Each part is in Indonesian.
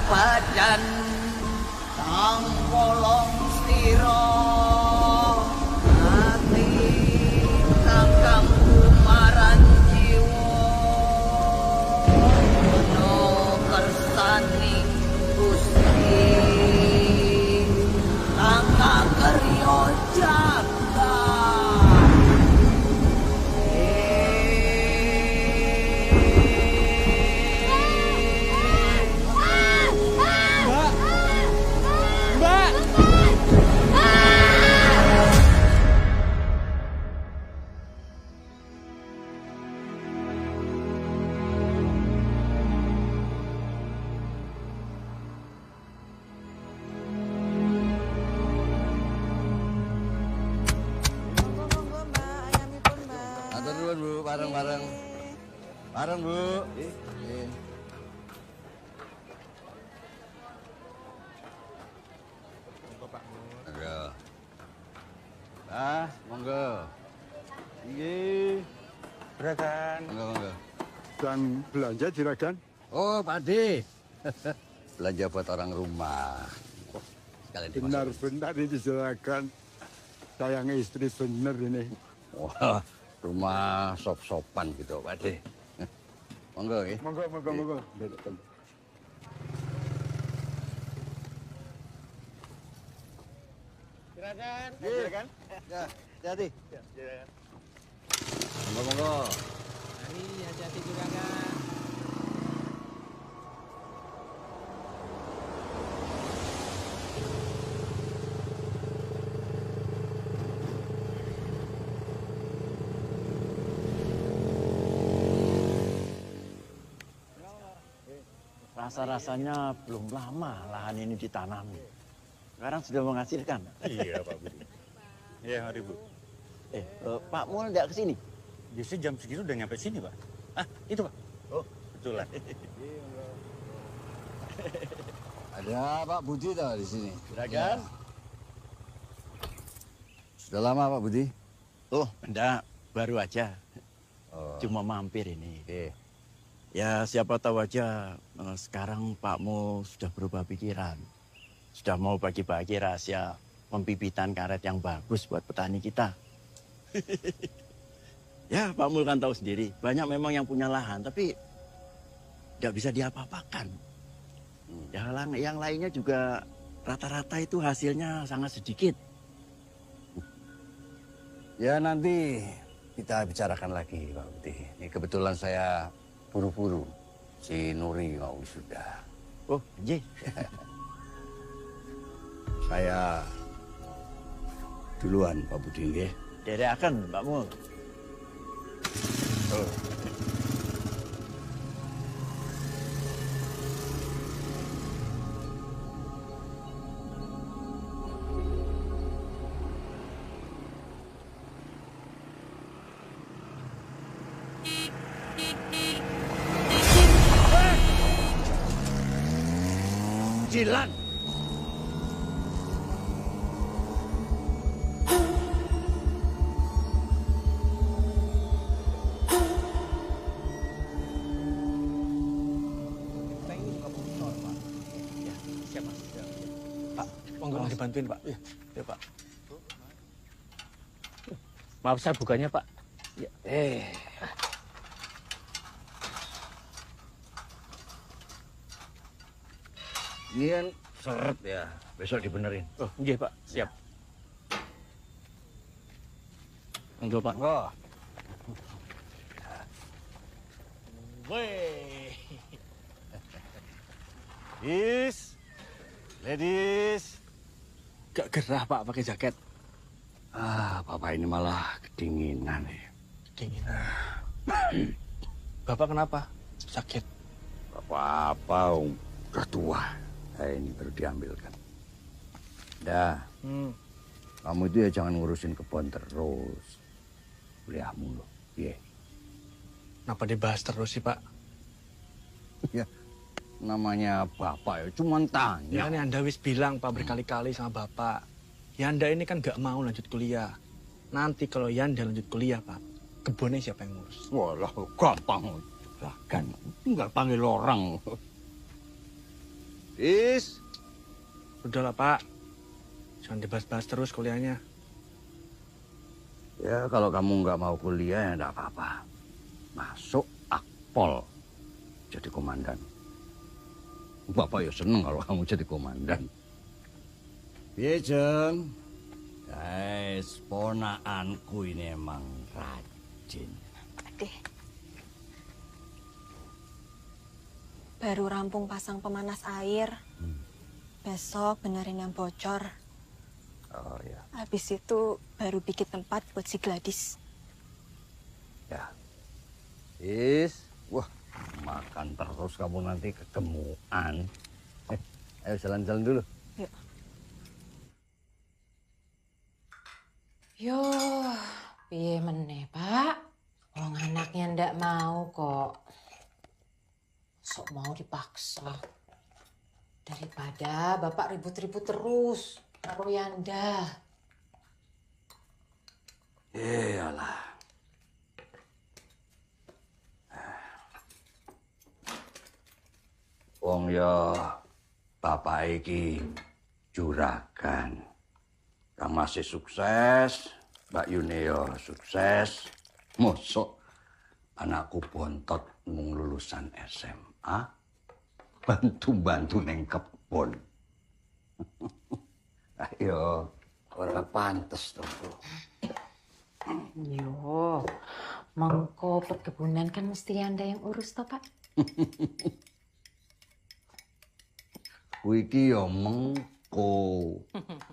badan sang polong stiro ati kakang kumaran jiwa no kersaning gusti angka keryo jaga. Bareng-bareng. Bareng, Bu. Monggo, Pak Mun. Monggo. Monggo. Nggih. Juragan. Monggo. Dan belanja juragan? Oh, Pak Ade. Belanja buat orang rumah. Sekalian dimasak. Benar-benar ini juragan. Sayang istri bener ini. Wah, rumah sop-sopan gitu, Pak Ade. Monggo, ya. Monggo. Juragan. Juragan. Ya, hati-hati. Ya, juragan. Monggo. Mari, hati-hati juragan. Rasa-rasanya belum lama lahan ini ditanami. Sekarang sudah menghasilkan. Iya, Pak Budi. Iya, mari, Bu. Pak Mul nggak ke sini? Biasanya jam segitu udah nyampe sini, Pak. Ah, itu, Pak. Oh, betulan. Ada Pak Budi tuh di sini. Juragan? Sudah lama Pak Budi? Oh, enggak. Baru aja. Oh. Cuma mampir ini. Oke. Ya, siapa tahu aja sekarang Pak Mul sudah berubah pikiran. Sudah mau bagi-bagi rahasia pembibitan karet yang bagus buat petani kita. Ya, Pak Mul kan tahu sendiri. Banyak memang yang punya lahan, tapi nggak bisa diapa-apakan. Yang lainnya juga rata-rata itu hasilnya sangat sedikit. Ya nanti kita bicarakan lagi Pak Budi. Ini kebetulan saya buru-buru. Si Nuri mau wisuda. Oh, iya. Saya duluan Pak Budi nggih. Dereaken, Pak Mul. Oh. Jilan. Monggo dibantuin, Pak. Iya, ya, Pak. Maaf saya bukanya, Pak. Ya. Ini kan seret ya. Besok dibenerin. Oh, nggih, Pak. Siap. Monggo, Pak. Oh. Weh. Ladies. Gak gerah, Pak, pakai jaket. Bapak ini malah kedinginan nih. Dingin. Bapak kenapa? Sakit. Apa-apa, udah tua. Ini baru diambilkan. Dah, kamu itu ya jangan ngurusin kebun terus. Kuliahmu loh, iya. Kenapa dibahas terus sih, Pak? Ya, namanya bapak ya cuma tanya. Ya kan Anda wis bilang, Pak, berkali-kali sama Bapak. Yanda ini kan gak mau lanjut kuliah. Nanti kalau Yanda lanjut kuliah, Pak, kebunnya siapa yang ngurus? Walah, gampang. Kan tinggal panggil orang. Is. Sudahlah, Pak. Jangan dibahas-bahas terus kuliahnya. Ya, kalau kamu nggak mau kuliah ya nggak apa-apa. Masuk Akpol jadi komandan. Bapak ya seneng kalau kamu jadi komandan. Iya, Jeng. Guys, ponaanku ini emang rajin. Adeh. Baru rampung pasang pemanas air. Besok benerin yang bocor. Oh ya. Habis itu baru bikin tempat buat si Gladys. Ya. Is. Wah, makan terus kamu nanti kegemukan. Ayo jalan-jalan dulu. Yuk. Yo, piye meneh, Pak? Wong anaknya ndak mau kok. Sok mau dipaksa. Daripada Bapak ribut-ribut terus karo Yanda. Iyalah. Wong ya bapak iki juragan. Kang masih sukses, Mbak Yune ya sukses. Mosok anakku bontot mung lulusan SMA. Bantu-bantu neng kebon. Ayo, ora pantes to. Yo, mengko perkebunan kan mesti Yanda yang urus toh, Pak? Kuwi iki ya mengko.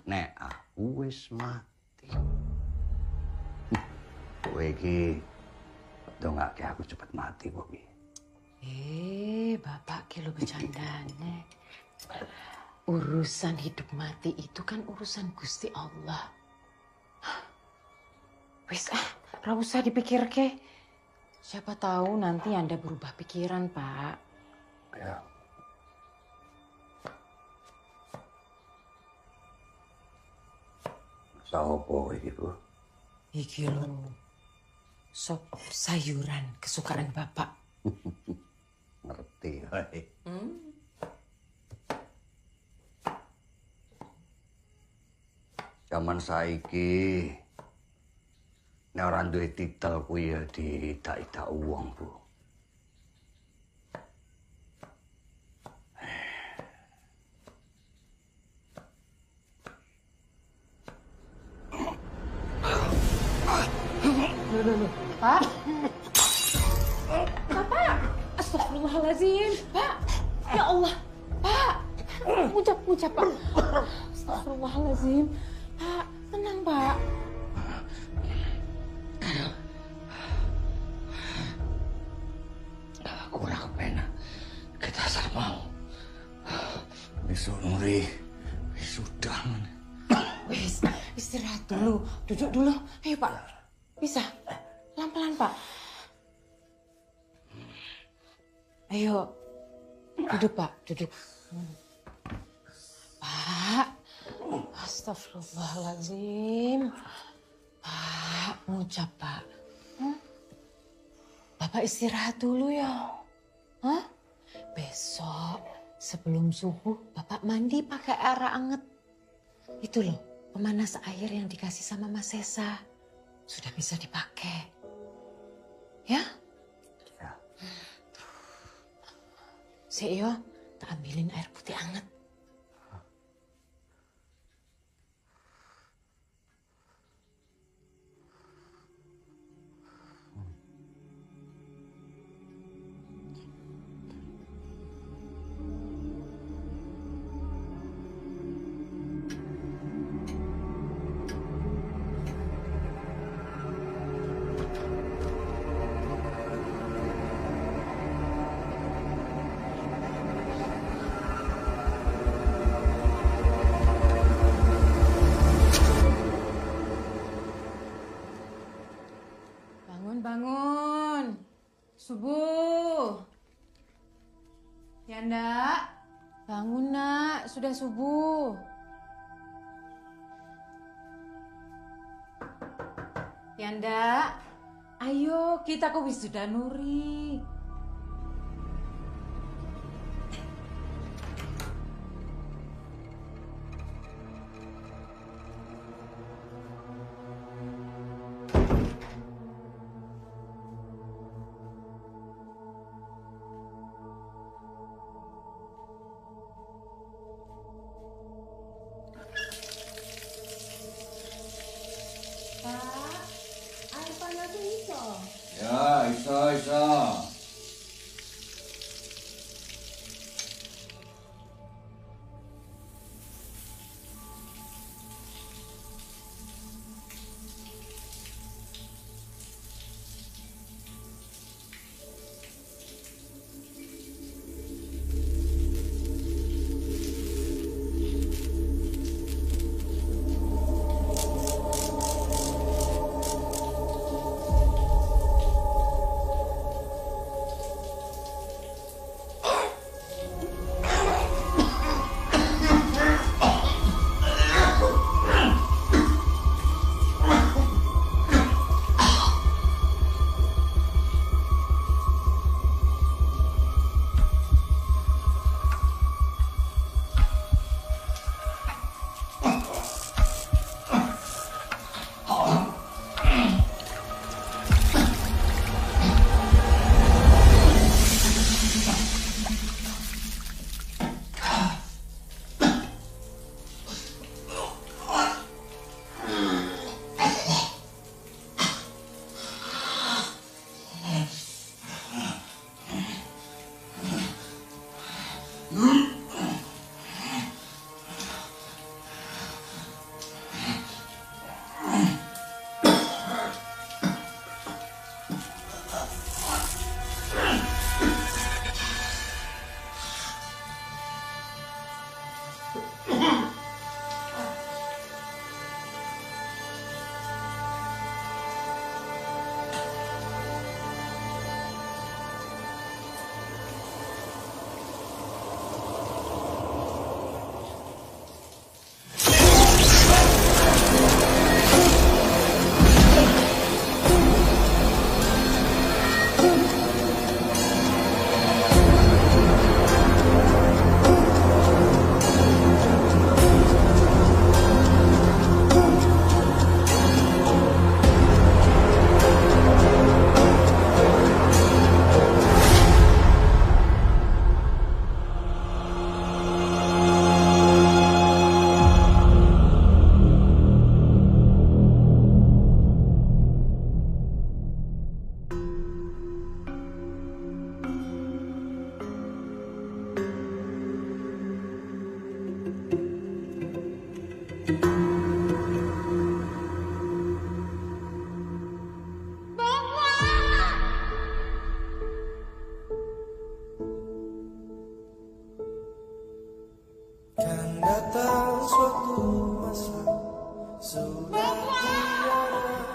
Nek aku wis mati. Kowe iki dongake aku cepet mati kok iki. Bapak kilo bercandane. Urusan hidup mati itu kan urusan Gusti Allah. Wis ra usah dipikir ke. Siapa tahu nanti Anda berubah pikiran, Pak. Ya. Sopo iki, Bu? Iki lho. Sop sayuran kesukaan Bapak. Ngerti wae. Zaman saiki nek ora duwe titel kuwi ya didak-idak wong, Bu. Pak. Bapak. Astagfirullahaladzim. Pak. Ya Allah. Pak. Ucap, Pak. Astagfirullahaladzim. Pak, tenang, Pak. Aku ora kepenak. Kita asal mau. Besok Nuri sudah. Wis, istirahat dulu. Duduk dulu. Ayo, Pak. Bisa. Pelan-pelan, Pak. Ayo. Duduk, Pak. Duduk. Pak. Astagfirullahaladzim. Pak, ngucap, Pak. Bapak istirahat dulu ya. Hah? Besok sebelum subuh Bapak mandi pakai air anget. Itu loh, pemanas air yang dikasih sama Mas Sesa. Sudah bisa dipakai. Ya? Ya. Yo, tak ambilin air putih anget. Bangun. Subuh. Yanda, bangun nak, sudah subuh. Yanda, ayo kita ke wisuda Nuri.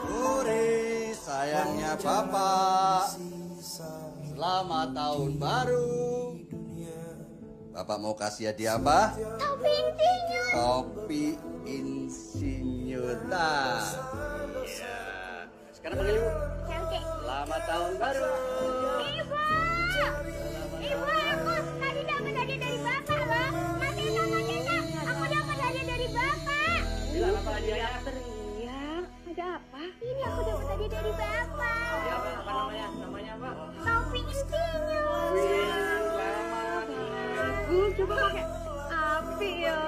Nuri, sayangnya Bapak. Selamat tahun baru. Bapak mau kasih hadiah apa? Topi insinyur. Topi insinyur. Nah, iya. Sekarang panggil Ibu. Oke. Selamat tahun baru. Ibu, aku tadi dapat hadiah dari Bapak loh. Masih sama Tita, aku dapat hadiah dari Bapak. Bilang apa hadiahnya? Teriak, ada apa? Ini aku dapat hadiah dari Bapak. Ya, apa namanya? Namanya apa? Topi insinyur. Selamat. Bagus, coba pakai api ya.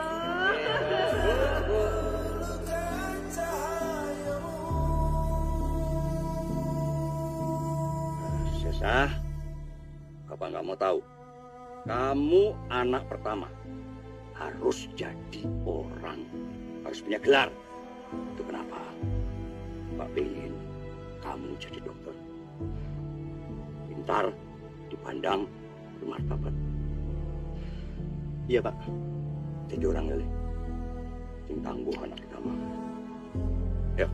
Sesa, Bapak nggak mau tahu. Kamu anak pertama. Harus jadi orang. Harus punya gelar. Itu kenapa? Pak pengen kamu jadi dokter. Pintar, dipandang, bermartabat. Iya, Pak. Jadi orang lele. Sing tangguh anak pertama. Ya,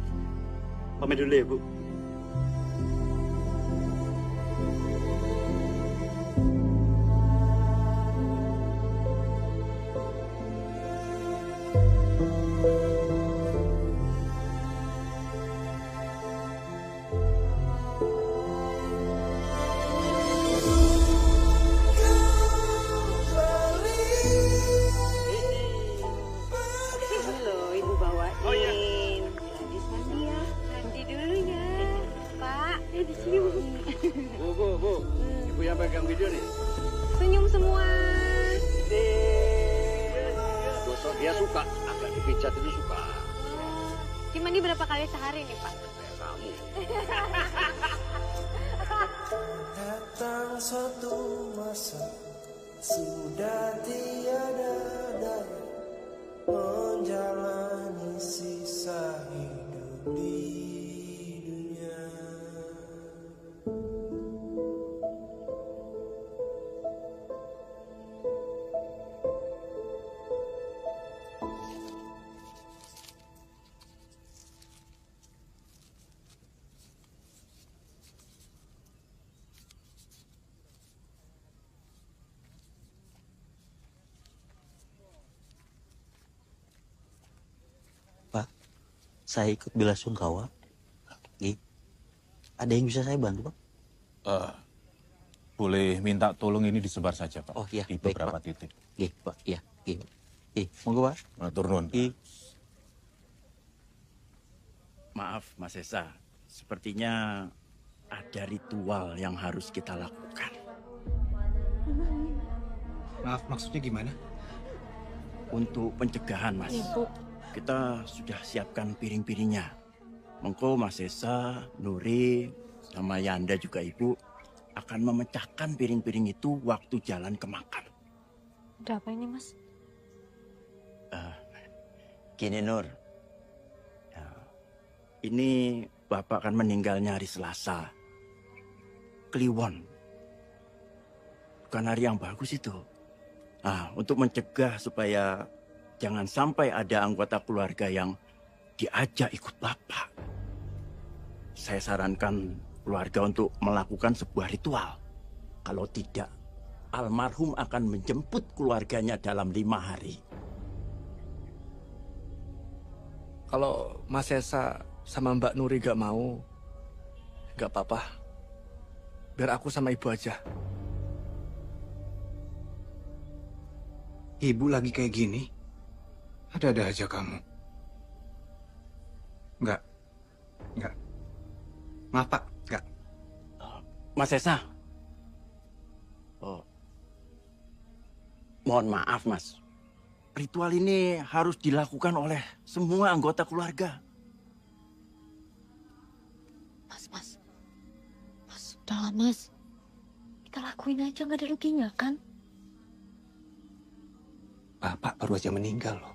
Pamit dulu ya, Bu. Loh, Ibu bawain. Oh iya. Mandi ya. Mandi dulu ya. Pak, di sini Bu. Bu. Ibu yang pegang video nih. Senyum semua. Gosok dia suka, agak dipijat itu suka. Mandi berapa kali sehari nih, Pak? Kayak kamu. Datang suatu masa sudah tiada daya menjalani sisa hidup di dunia. Saya ikut bela sungkawa. Ada yang bisa saya bantu, Pak? Boleh minta tolong ini disebar saja, Pak. Oh iya, di baik, beberapa Pak. titik. Pak. Iya. Monggo, Pak. Matur nuwun. Maaf, Mas Esa. Sepertinya ada ritual yang harus kita lakukan. Maaf, maksudnya gimana? Untuk pencegahan, Mas. Ibu. Kita sudah siapkan piring-piringnya. Mengko Mas Esa, Nuri, sama Yanda juga Ibu akan memecahkan piring-piring itu waktu jalan ke makam. Ada apa ini, Mas? Gini Nur, ya, ini Bapak akan meninggalnya hari Selasa. Kliwon. Bukan hari yang bagus itu. Nah, untuk mencegah supaya jangan sampai ada anggota keluarga yang diajak ikut Bapak, saya sarankan keluarga untuk melakukan sebuah ritual. Kalau tidak, almarhum akan menjemput keluarganya dalam 5 hari. Kalau Mas Esa sama Mbak Nuri gak mau, gak apa-apa. Biar aku sama ibu aja. Ibu lagi kayak gini, ada-ada aja kamu. Enggak. Maaf, Pak. Enggak. Mas Esa. Oh. Mohon maaf, Mas. Ritual ini harus dilakukan oleh semua anggota keluarga. Mas, sudahlah, Mas. Kita lakuin aja, nggak ada ruginya, kan? Bapak baru aja meninggal loh.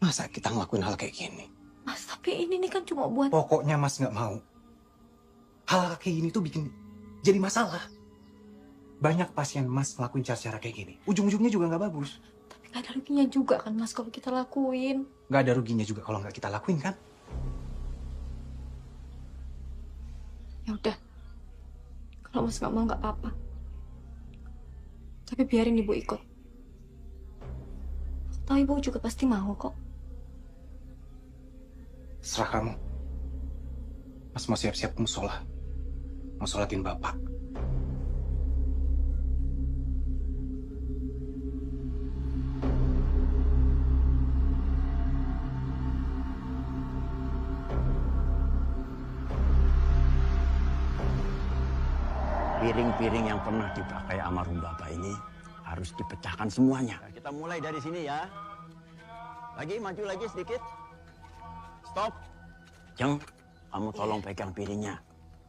Masa kita ngelakuin hal kayak gini? Mas, tapi ini nih kan cuma buat... Pokoknya Mas nggak mau. Hal kayak gini tuh bikin jadi masalah. Banyak pasien Mas ngelakuin cara-cara kayak gini. Ujung-ujungnya juga nggak bagus. Tapi nggak ada ruginya juga kan, Mas, kalau kita lakuin. Nggak ada ruginya juga kalau nggak kita lakuin, kan? Ya udah. Kalau Mas nggak mau, nggak apa-apa. Tapi biarin ibu ikut. Tahu ibu juga pasti mau kok. Serah kamu. Mas mau siap-siap ke musola. Mau sholatin Bapak. Piring-piring yang pernah dipakai almarhum Bapak ini harus dipecahkan semuanya. Nah, kita mulai dari sini ya. Lagi, maju lagi sedikit. Stop. Jeng, kamu tolong pegang piringnya.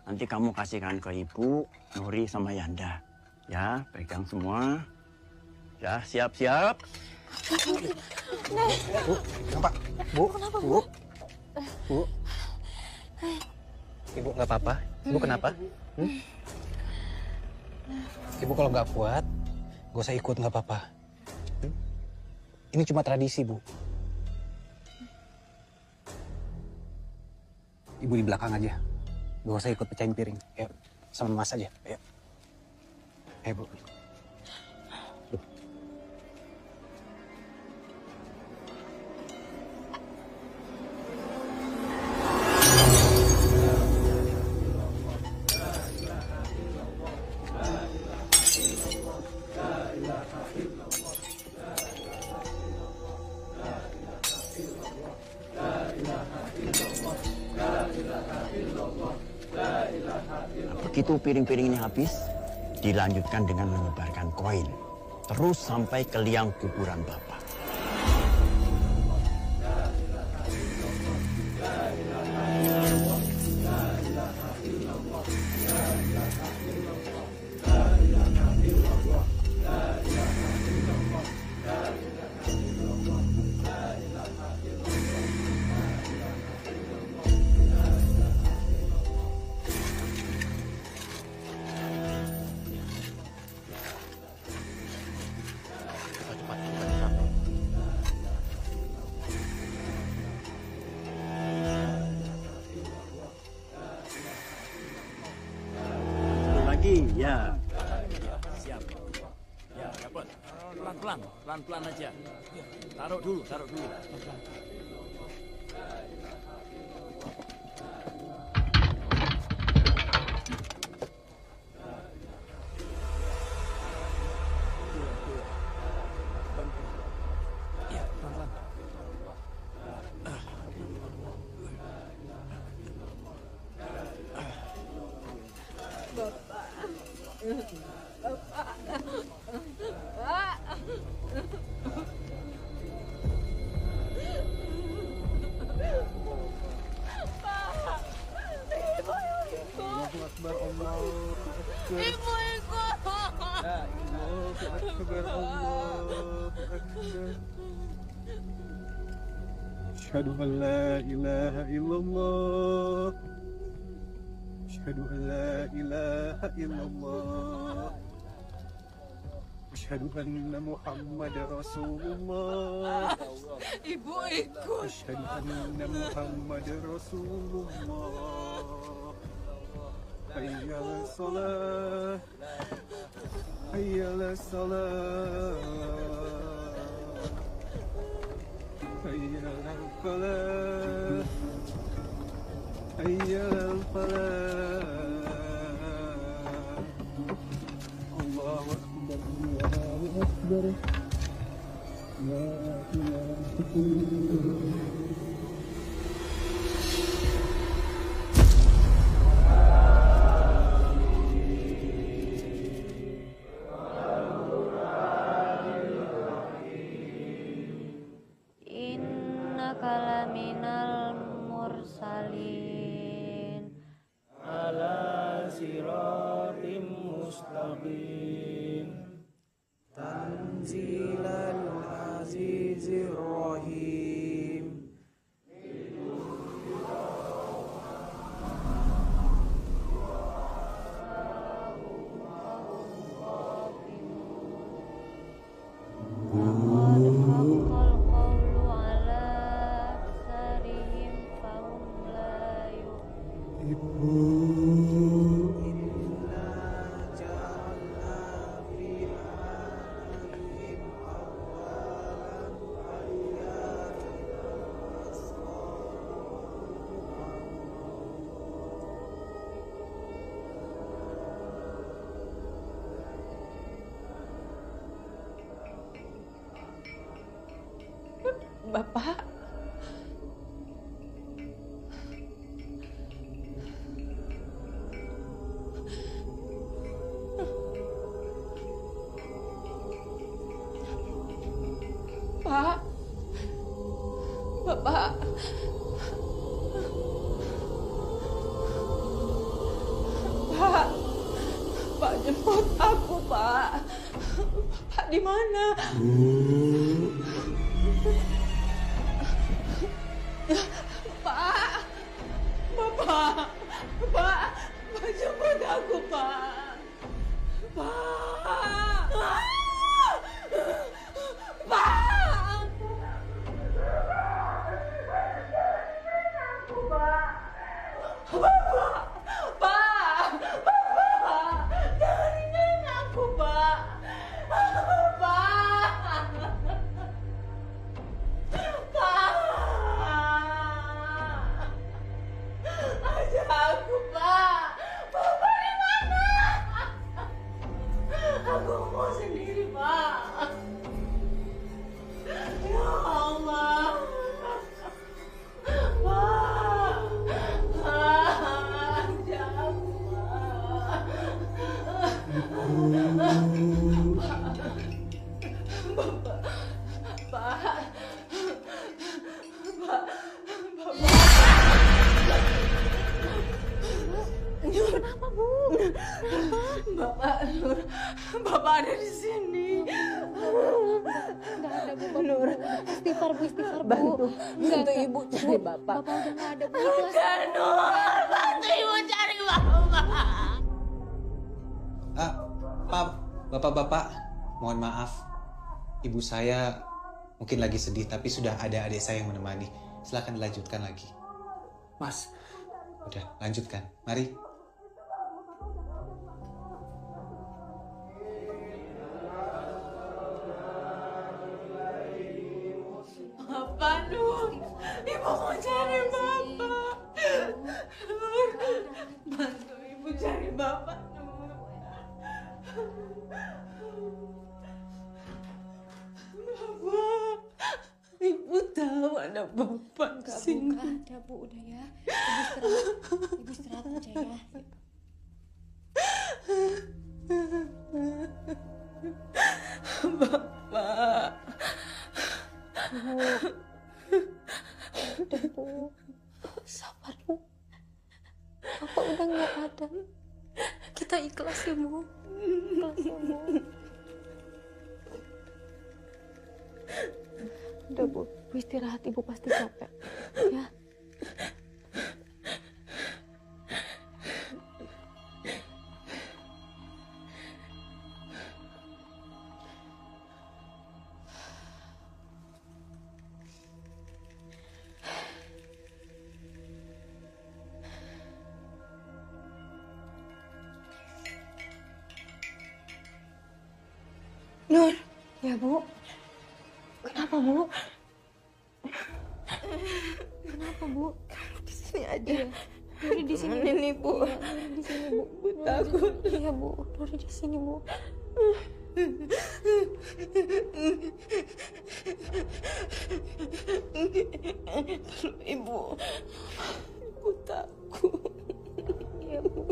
Nanti kamu kasihkan ke Ibu, Nuri, sama Yanda. Ya, pegang semua. Ya, siap-siap. Bu, kenapa? Bu, kenapa, Bu? Bu? Ibu nggak apa-apa? Ibu kenapa? Ibu kalau nggak kuat, gak usah ikut, nggak apa-apa. Ini cuma tradisi, Bu. Ibu di belakang aja. Gak usah ikut pecahin piring. Ayo, sama Mas aja. Ayo. Ayo, Bu. Begitu piring-piring ini habis, dilanjutkan dengan menyebarkan koin. Terus sampai ke liang kuburan Bapak. Ya. Siap. Ya, dapat. Pelan-pelan aja. Taruh dulu. Ya, pelan-pelan. Ibu ikut. Ya, Ibu, akbar Allah. أشهد أن لا إله إلا الله أشهد أن لا إله إلا الله أشهد أن محمد رسول الله Ibu ikut. أشهد أن محمد رسول الله حي على الصلاة حي على الصلاة حي على الفلاح حي على الفلاح الله أكبر الله أكبر لا إله إلا الله Innaka laminal mursalin ala siratim mustaqim tanzilal azizir rahim haqqal qawlu ala aksarihim fahum la Bapak. Pak. Bapak. Pak. Pak jemput aku, Pak. Pak di mana? Pak, Bapak, Pak, Pak jemput aku, Pak. Pak, Pak. Bapak, Pak, Bapak, jangan tinggalin aku, Pak. Pak. Ajak aku, Pak. Bapak di mana? Aku mau sendiri, Pak. Ya Allah. Pak. Ajak aku, Pak. Pak. Nur, kenapa, Bu? Bapak Nur, Bapak ada di sini. Enggak ada, Bu. Nur, istighfar, Bu, istighfar, Bu. Bantu Ibu cari Bapak. Bapak udah enggak ada, Bu. Ikhlas. Nur, bantu Ibu cari Bapak. Pak, Bapak-bapak, mohon maaf. Ibu saya mungkin lagi sedih, tapi sudah ada adik saya yang menemani. Silakan dilanjutkan lagi. Mas, Udah, lanjutkan. Mari. Bapak Nur, Ibu mau cari Bapak. Nur, bantu Ibu cari Bapak, Nur. Bapak, Ibu tahu ada Bapak di Enggak, Bu, sini. enggak ada, Bu. Udah ya. Ibu istirahat aja ya. Bapak. Bu. Udah, Bu. Sabar, Bu. Bapak udah nggak ada. Kita ikhlas ya, Bu. Ikhlas ya, Bu. Udah Bu, Bu istirahat, Ibu pasti capek. Ya. Nur. Ya Bu. Kenapa Bu? Kenapa Bu? Di sini aja. Nuri di sini. Temenin Ibu. Iya, Nuri di sini Bu. Bu takut. Iya Bu, Nuri di sini Bu. Tolong Ibu. Ibu takut. Iya Bu.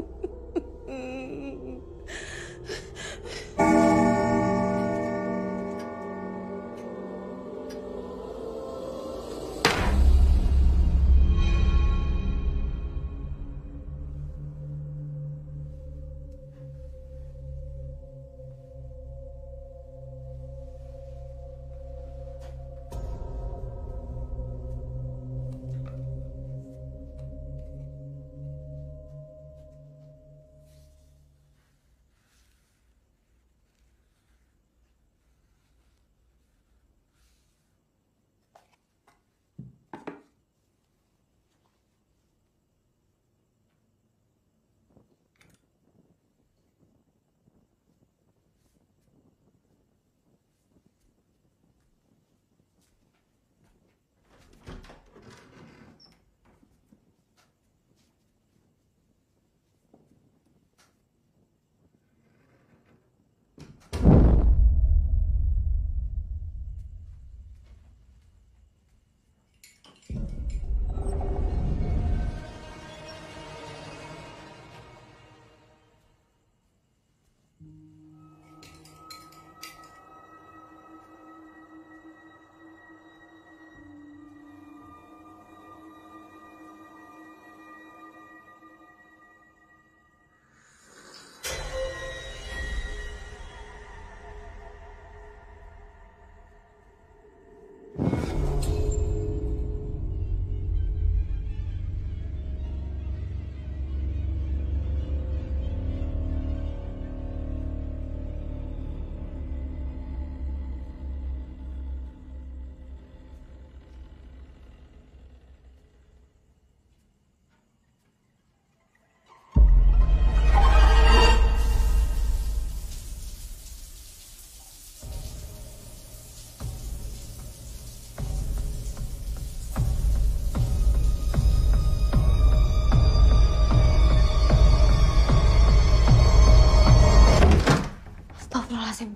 Astagfirullahaladzim.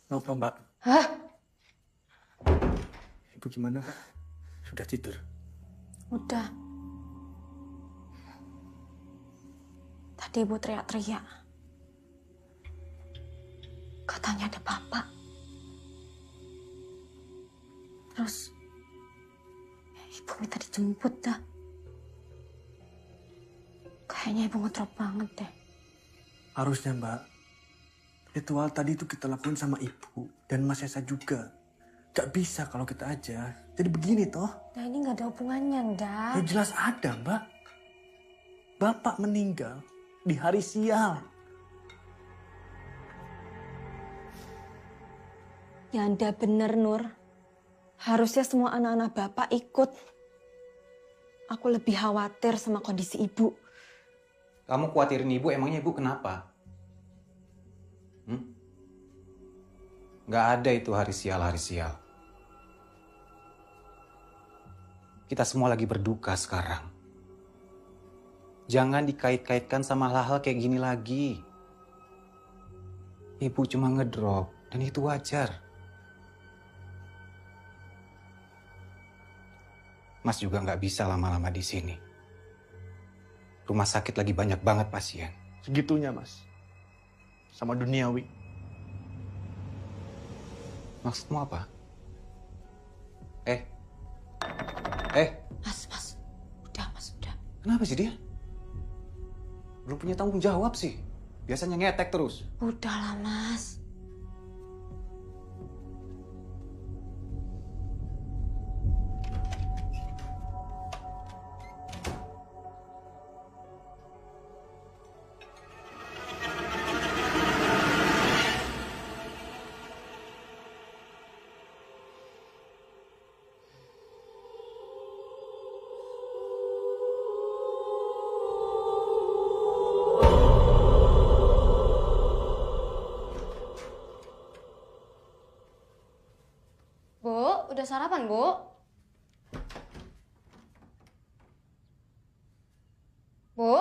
Kenapa, Mbak? Hah? Ibu gimana, Pak? Sudah tidur? Udah. Tadi Ibu teriak-teriak. Katanya ada Bapak. Terus Ibu minta dijemput dah. Kayaknya Ibu ngedrop banget deh. Harusnya, Mbak. Ritual tadi itu kita lakuin sama Ibu dan Mas Esa juga. Gak bisa kalau kita aja. Jadi begini toh. Nah ini gak ada hubungannya, Nda. Ya jelas ada, Mbak. Bapak meninggal di hari sial. Ya Anda bener, Nur. Harusnya semua anak-anak Bapak ikut. Aku lebih khawatir sama kondisi Ibu. Kamu khawatirin Ibu, emangnya Ibu kenapa? Nggak ada itu hari sial. Kita semua lagi berduka sekarang. Jangan dikait-kaitkan sama hal-hal kayak gini lagi. Ibu cuma ngedrop, dan itu wajar. Mas juga nggak bisa lama-lama di sini. Rumah sakit lagi banyak banget pasien. Segitunya, Mas. Sama duniawi. Maksudmu apa? Mas. Udah, Mas, udah. Kenapa sih dia? Belum punya tanggung jawab sih. Biasanya ngetek terus. Udahlah, Mas. Bu, udah sarapan, Bu? Bu?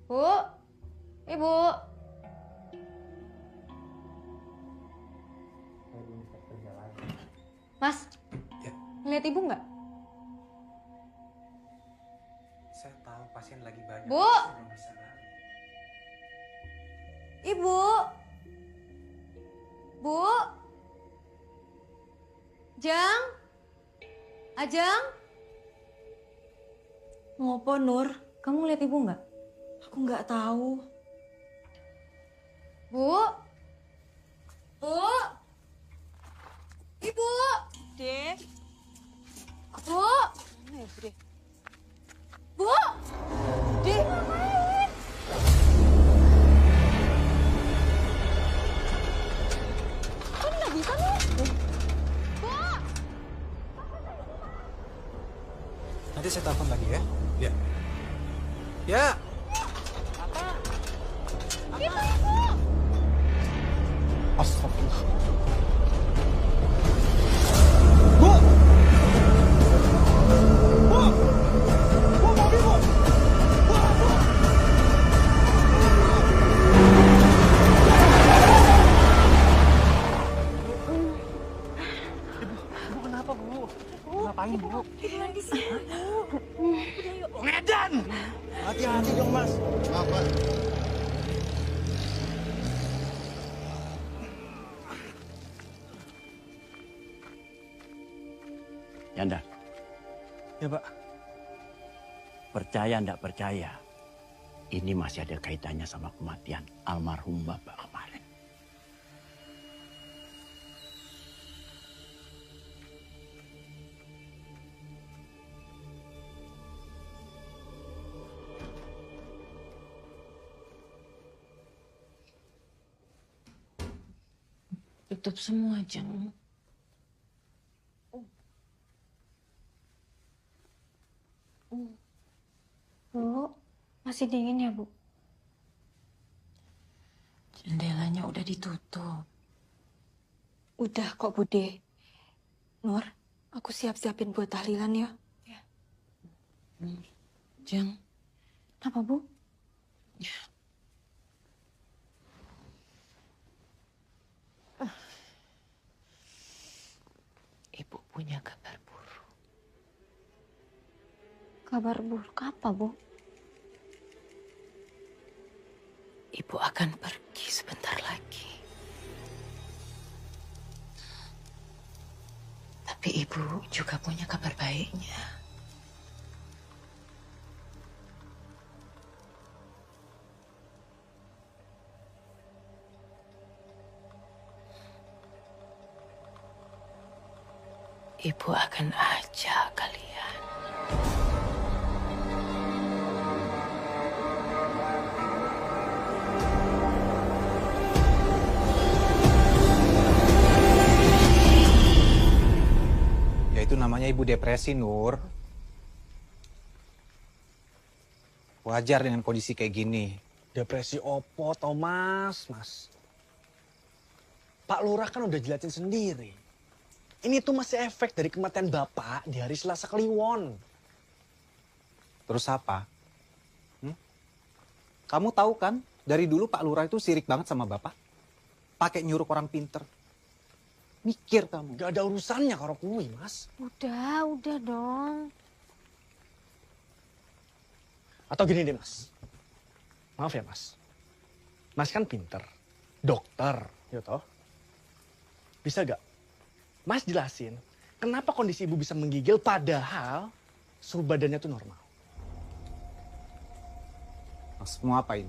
Bu? Ibu? Mas, ngeliat ibu nggak? Saya tahu pasien lagi banyak. Bu? Ibu? Bu? Jang? Ajang? Ngopo, Nur? Kamu lihat ibu nggak? Aku nggak tahu. Bu? Bu? Ibu? Dek. Bu? Mana ya, Dek? Bu? Dek. Kok nggak bisa, Nur? Bu? Nanti saya telepon lagi ya. Ya. Ya. Itu ibu! Astagfirullah. Ngapain, Bu? Tiduran di sini, Bu. Udah yuk. Medan! Hati-hati dong, Mas. Apa? Yanda, Ya, Pak. percaya ndak percaya, ini masih ada kaitannya sama kematian almarhum Bapak kemarin. Tutup semua, Jeng. Bu, masih dingin ya, Bu? Jendelanya udah ditutup. Udah kok, Bude. Nur, aku siap-siapin buat tahlilan ya. Jeng. Apa, Bu? Ibu punya kabar buruk. Kabar buruk apa, Bu? Ibu akan pergi sebentar lagi. Tapi ibu juga punya kabar baiknya. Ibu akan ajak kalian. Ya itu namanya ibu depresi, Nur. Wajar dengan kondisi kayak gini. Depresi opo, Thomas, Mas? Pak Lurah kan udah jelasin sendiri. Ini tuh masih efek dari kematian Bapak di hari Selasa Kliwon. Terus apa? Kamu tahu kan, dari dulu Pak Lurah itu sirik banget sama Bapak. Pakai nyuruh orang pinter. Mikir kamu. Gak ada urusannya karo kui, Mas. Udah dong. Atau gini deh, Mas. Maaf ya, Mas. Mas kan pinter. Dokter, ya toh? Bisa gak? Mas jelasin, kenapa kondisi ibu bisa menggigil padahal suhu badannya tuh normal. Mas mau apain?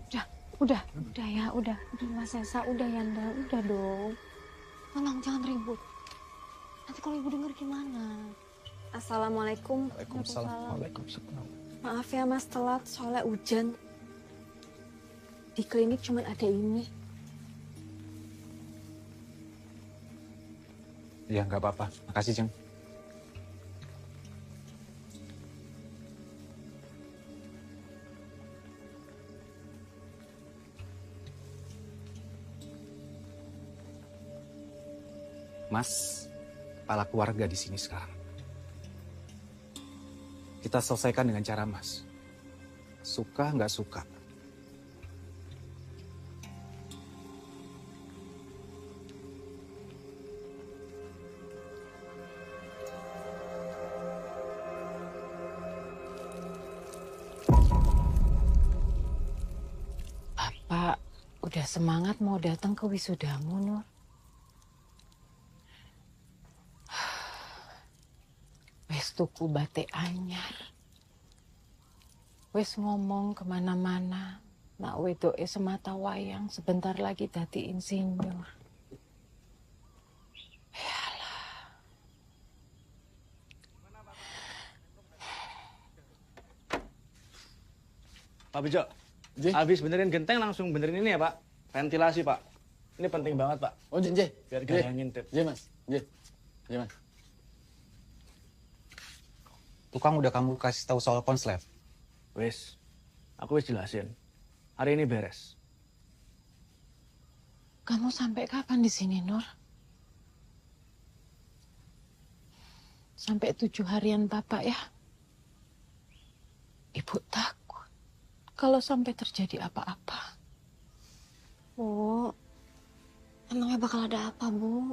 Udah ya, udah Mas Esa, udah Yanda, udah dong. Tolong jangan ribut. Nanti kalau ibu denger gimana? Assalamualaikum. Waalaikumsalam. Maaf ya Mas telat, soalnya hujan. Di klinik cuma ada ini. Ya nggak apa-apa. Makasih, Jeng. Mas, kepala keluarga di sini sekarang. Kita selesaikan dengan cara Mas. Suka nggak suka. Bapak udah semangat mau datang ke wisudamu, Nur. Wes tuku batik anyar. Wes ngomong kemana-mana. Nak wedoke semata wayang sebentar lagi dadi insinyur. Pak Bejo, habis benerin genteng langsung benerin ini ya Pak. Ventilasi Pak. Ini penting banget Pak. Oh, J. Biar gak ngintip. J, Mas. J, Mas. Tukang udah kamu kasih tahu soal konslet? Wes, aku wes jelasin. Hari ini beres. Kamu sampai kapan di sini, Nur? Sampai 7 harian Bapak ya? Ibu takut kalau sampai terjadi apa-apa. Bu, emangnya bakal ada apa, Bu?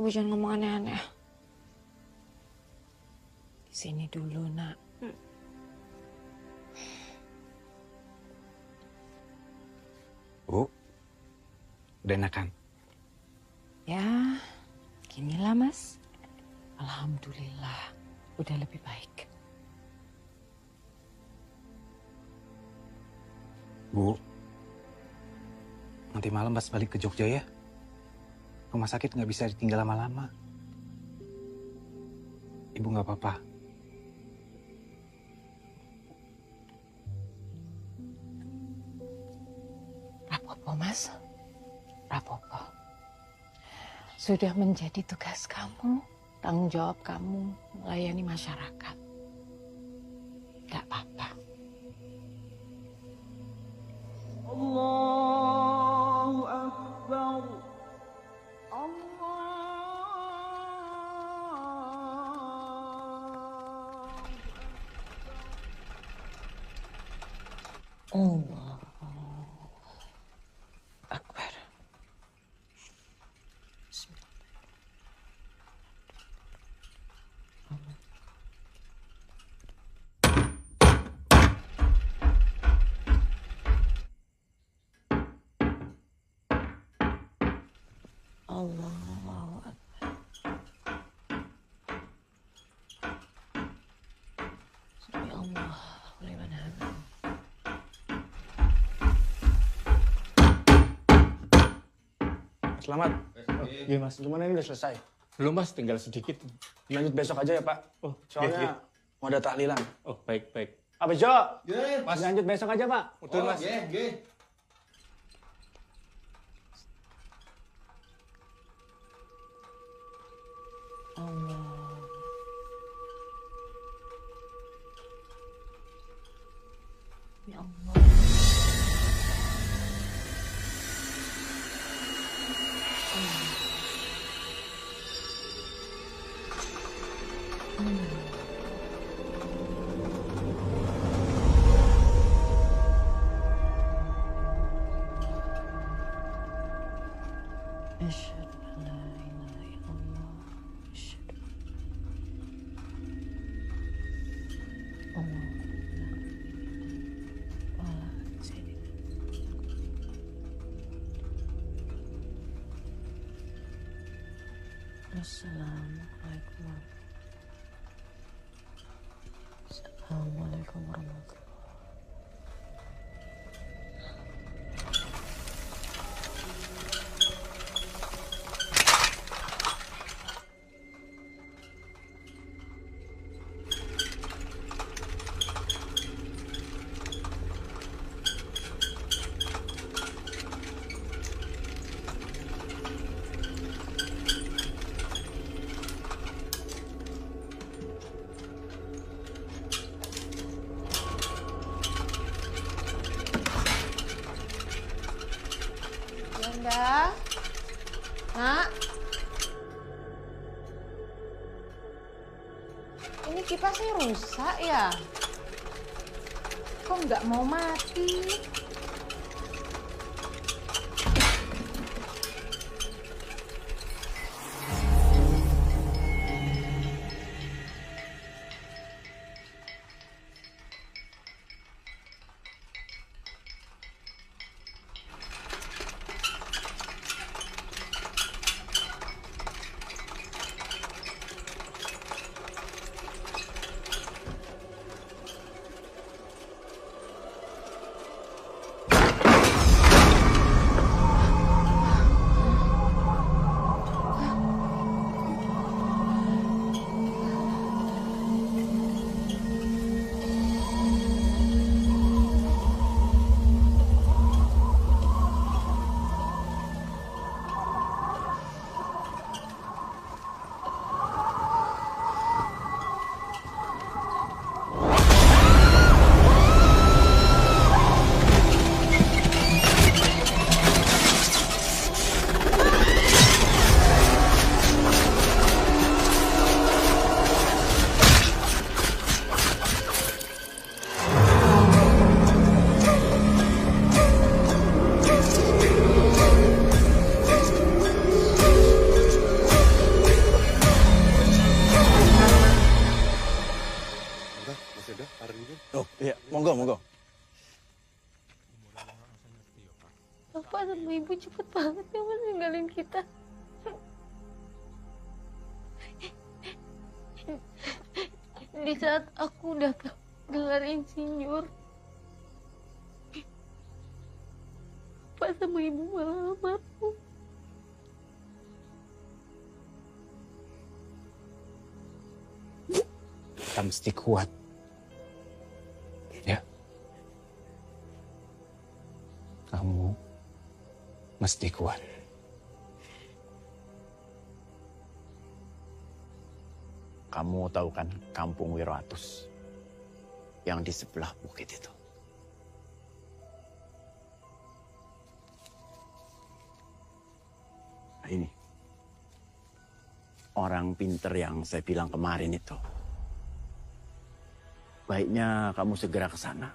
Bu jangan ngomong aneh-aneh. Di sini dulu, Nak. Bu, udah enakan? Ya, ginilah Mas. Alhamdulillah, udah lebih baik. Bu, nanti malam pas balik ke Jogja ya. Rumah sakit nggak bisa ditinggal lama-lama. Ibu nggak apa-apa. Rapopo, Mas. Rapopo. Sudah menjadi tugas kamu, tanggung jawab kamu melayani masyarakat. Gak apa-apa. Allahu Akbar. Allah Akbar. Allahu Akbar. Ya Allah, liman hamid. Selamat. Iya Mas, gimana ini udah selesai? Belum Mas, tinggal sedikit. Lanjut besok aja ya Pak. Oh, soalnya mau ada tahlilan. Oh, baik. Pak Bejo, Mas. lanjut besok aja Pak. Betul, Mas. Allah. Ya Allah. Asyhadu an la ilaha illallah. Asyhadu Allah. Assalamualaikum. Assalamualaikum warahmatullahi. Yanda, Nak, Kipasnya rusak ya? Kok nggak mau mati? Oh iya, monggo, monggo. Bapak sama ibu cepet banget ya mas ninggalin kita. Di saat aku udah gelar insinyur, Bapak sama ibu malah almarhum. Kita mesti kuat. Ya. Kamu mesti kuat. Kamu tahu kan kampung Wiroatus yang di sebelah bukit itu? Nah, ini orang pinter yang saya bilang kemarin itu. Baiknya kamu segera ke sana.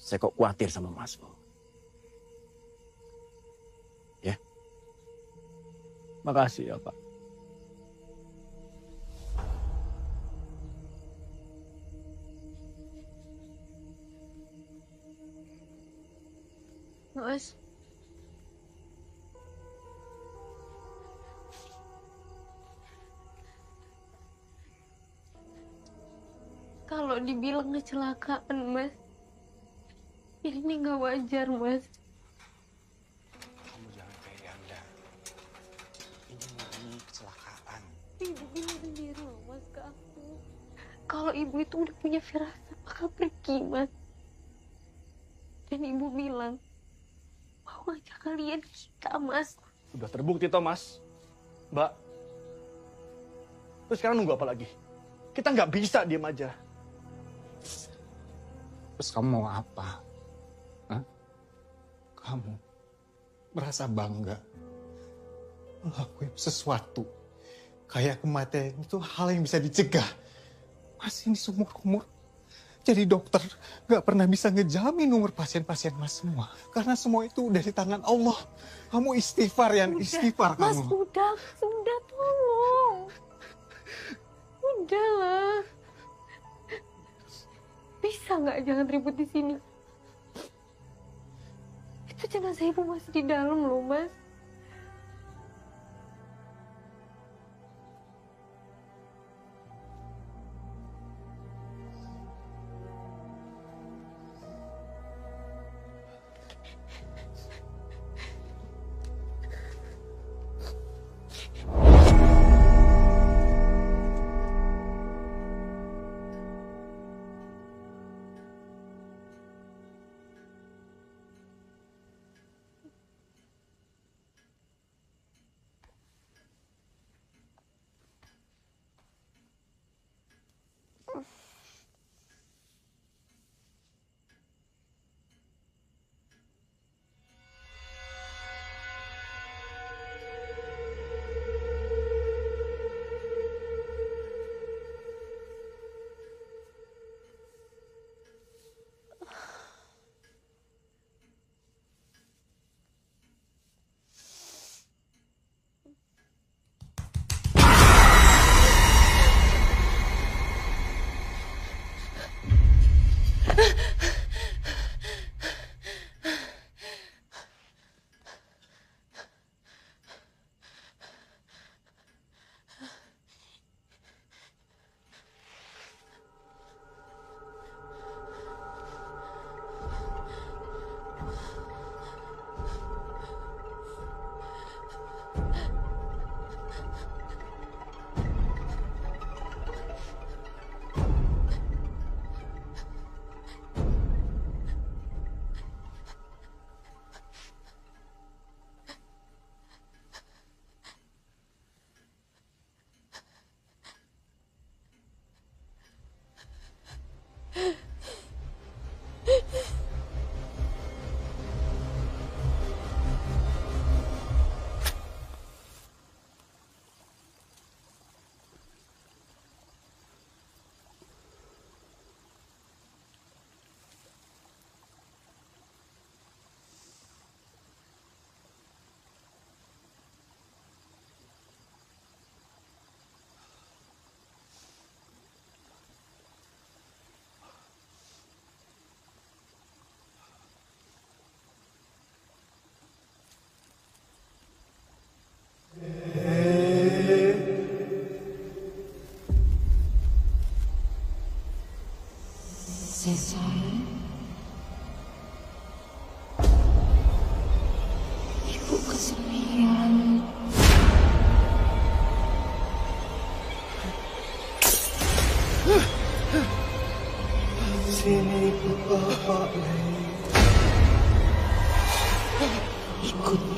Saya kok khawatir sama Masmu. Ya. Makasih ya, Pak. Mas, kalau dibilang kecelakaan, Mas, ini nggak wajar, Mas. Kamu jangan kayak Yanda. Ini murni kecelakaan. Ibu bilang sendiri loh, Mas, ke aku. Kalau ibu itu udah punya firasat bakal pergi, Mas. Dan ibu bilang, mau ngajak kalian kita, Mas. Udah terbukti, Thomas. Mbak. Terus sekarang nunggu apa lagi? Kita nggak bisa diem aja. Terus kamu mau apa? Hah? Kamu merasa bangga melakukan sesuatu kayak kematian itu hal yang bisa dicegah. Mas ini seumur-umur jadi dokter gak pernah bisa ngejamin umur pasien-pasien mas semua. Karena semua itu udah di tangan Allah. Kamu istighfar ya, istighfar Mas, kamu. sudah tolong. Udahlah. Bisa nggak jangan ribut di sini? Itu jenazah ibu masih di dalam loh, Mas.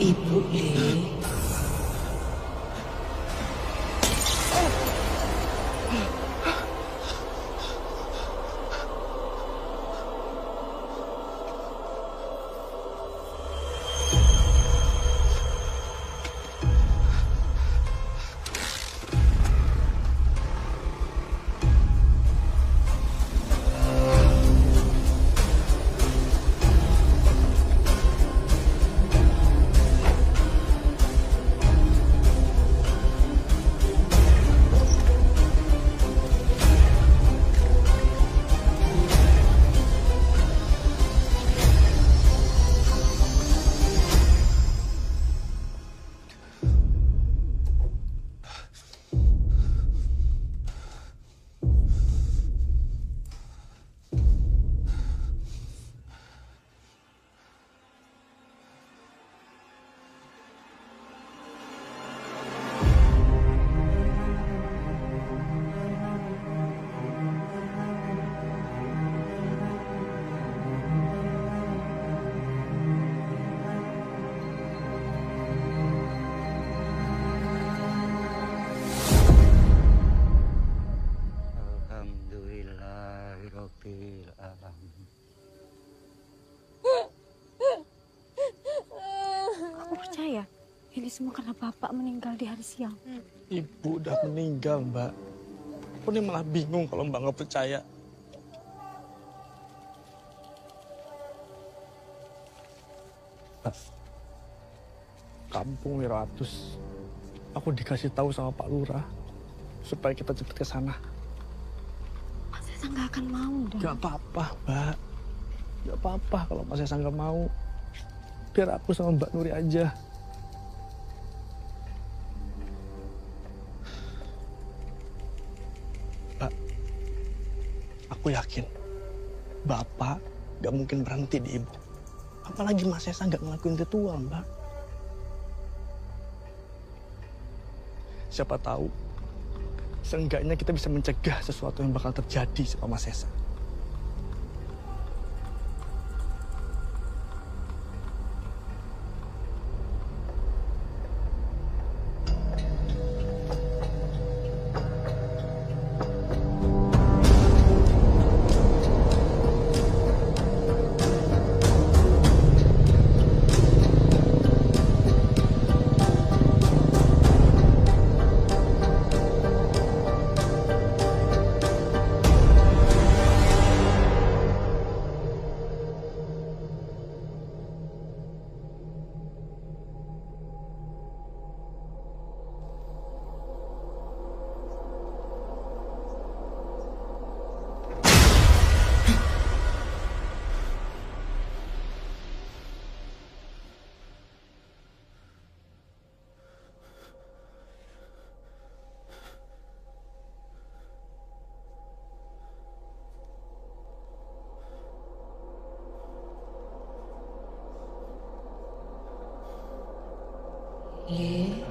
Ibu, Le. Alhamdulillahirabbil alamin. Aku percaya ini semua karena bapak meninggal di hari siang. Ibu udah meninggal, Mbak. Aku nih malah bingung kalau Mbak nggak percaya. Kampung Wiratus. Aku dikasih tahu sama Pak Lurah supaya kita cepet ke sana. Mas Esa nggak akan mau dong. Gak apa-apa, Mbak. Gak apa-apa kalau Mas Esa nggak mau. Biar aku sama Mbak Nuri aja. Mbak, aku yakin Bapak gak mungkin berhenti di Ibu. Apalagi Mas Esa gak ngelakuin ritual, Mbak. Siapa tahu, seenggaknya kita bisa mencegah sesuatu yang bakal terjadi sama Mas Esa. Le,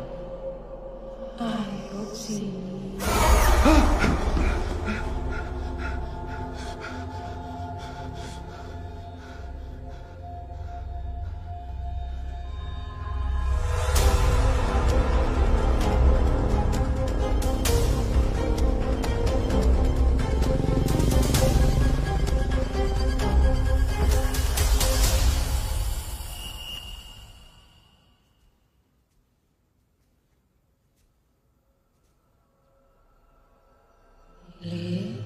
ayo sini. Le,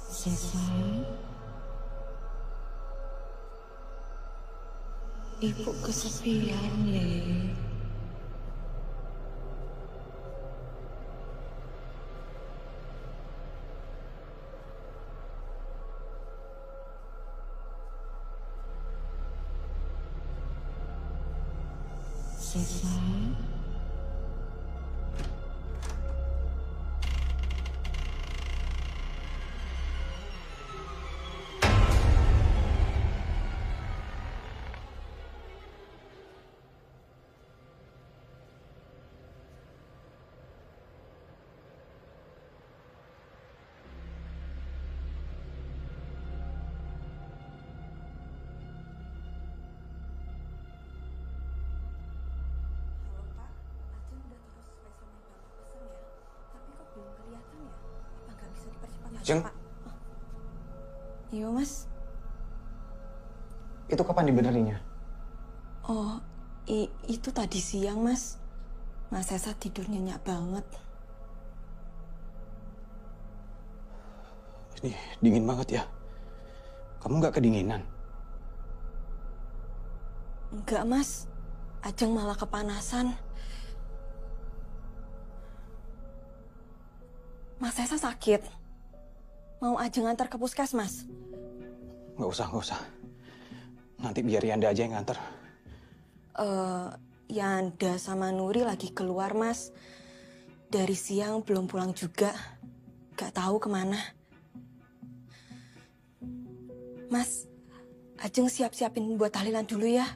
Sesa, Ibu kesepian, Le. Sesa, Jeng, Iya, Mas. itu kapan dibenerinya? Oh, itu tadi siang, Mas. Mas Esa tidur nyenyak banget. Ini dingin banget ya. Kamu nggak kedinginan? Enggak, Mas. Ajeng malah kepanasan. Mas Esa sakit. Mau Ajeng antar ke puskesmas? Nggak usah. Nanti biar Yanda aja yang nganter. Yanda sama Nuri lagi keluar, Mas. Dari siang belum pulang juga. Gak tahu kemana. Mas, Ajeng siap-siapin buat tahlilan dulu ya.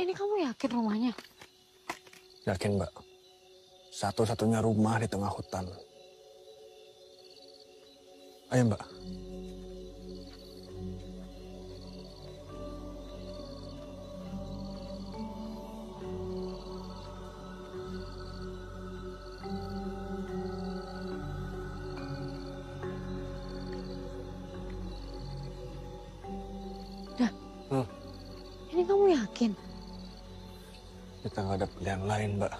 Ini kamu yakin rumahnya? Yakin, Mbak. Satu-satunya rumah di tengah hutan. Ayo, Mbak. Ini kamu yakin? Kita nggak ada pilihan lain, Mbak.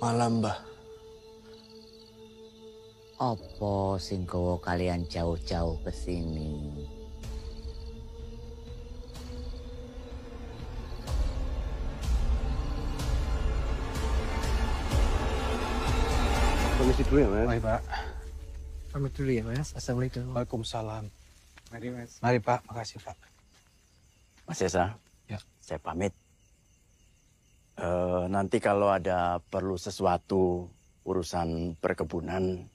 Malam, Mbah. Apa sing gawa kalian jauh-jauh ke sini? Permisi dulu ya, Mas. Mari, Pak. Pamit dulu ya, Mas. Assalamualaikum. Waalaikumsalam. Mari, Mas. Mari, Pak. Makasih, Pak. Mas Esa, ya. Saya pamit. Nanti kalau ada perlu sesuatu urusan perkebunan,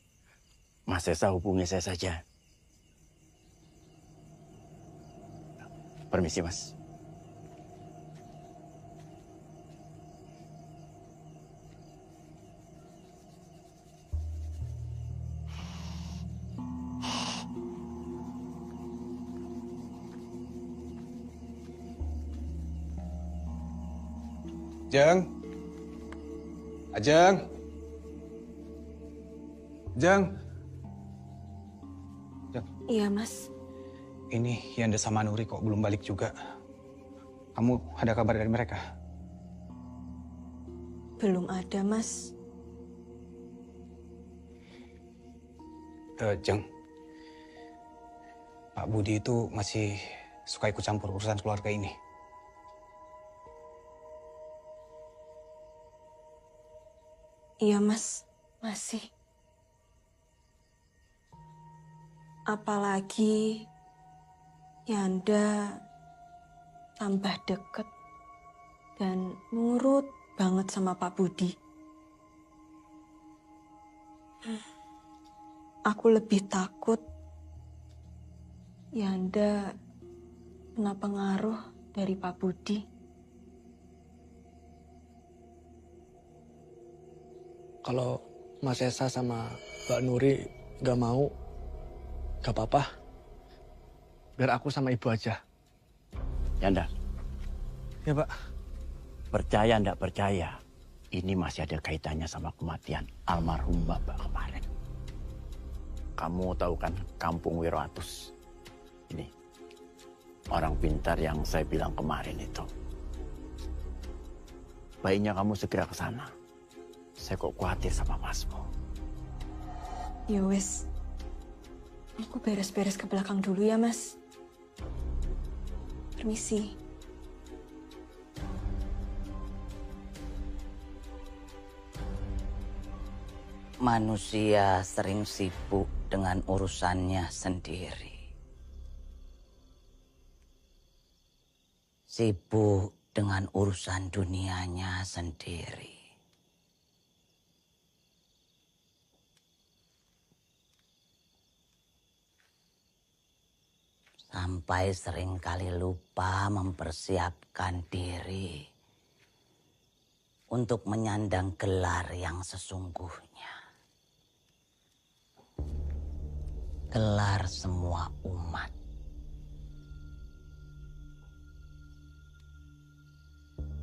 Mas Esa hubungi saya saja. Permisi, Mas. Ajeng. Ajeng. Ajeng. Iya, Mas. Ini Yanda sama Nuri kok belum balik juga. Kamu ada kabar dari mereka? Belum ada, Mas. Jeng. Pak Budi itu masih suka ikut campur urusan keluarga ini. Iya, Mas. Masih. Apalagi Yanda tambah deket dan nurut banget sama Pak Budi. Aku lebih takut Yanda kena pengaruh dari Pak Budi. Kalau Mas Esa sama Mbak Nuri gak mau, gak apa-apa. Biar aku sama ibu aja. Yanda. Ya, Pak. Percaya ndak percaya, ini masih ada kaitannya sama kematian almarhum Bapak kemarin. Kamu tahu kan Kampung Wiroatus? Ini orang pintar yang saya bilang kemarin itu. Baiknya kamu segera ke sana. Saya kok khawatir sama Masmu. Ya wes, aku beres-beres ke belakang dulu ya, Mas. Permisi. Manusia sering sibuk dengan urusannya sendiri. Sibuk dengan urusan dunianya sendiri. Sampai seringkali lupa mempersiapkan diri untuk menyandang gelar yang sesungguhnya. Gelar semua umat.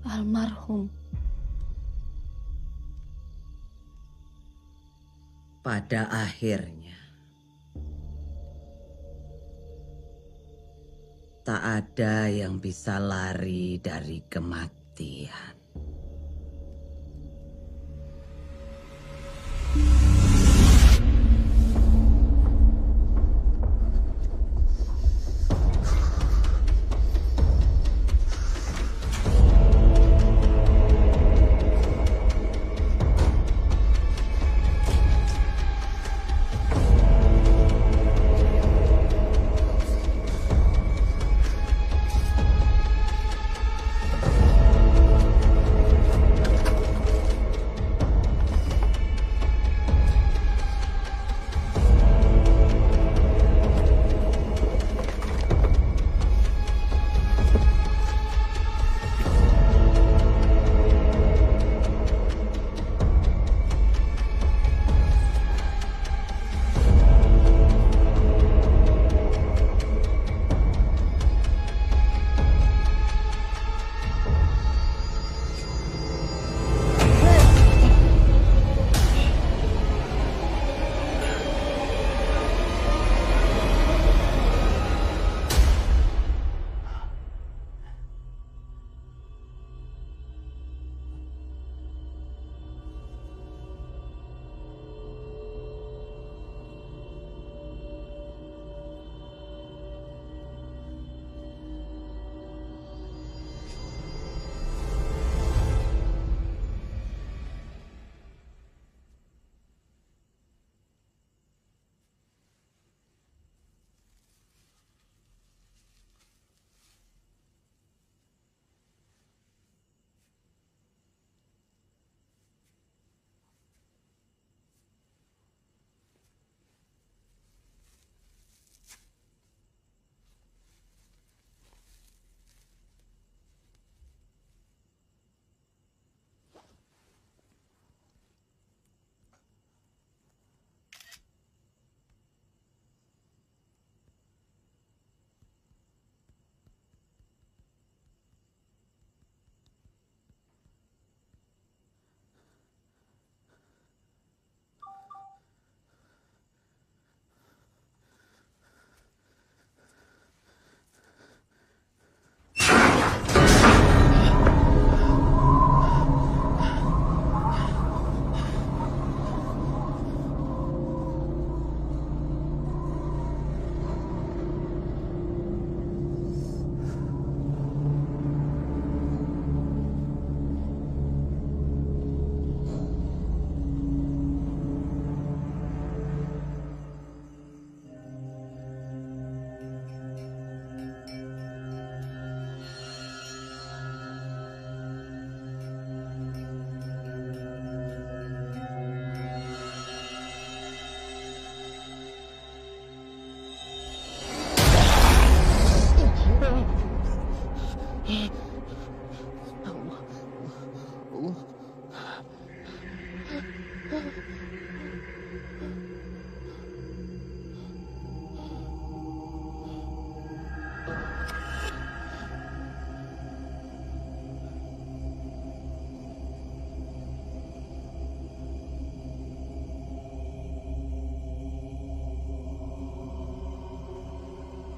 Almarhum. Pada akhirnya, tak ada yang bisa lari dari kematian.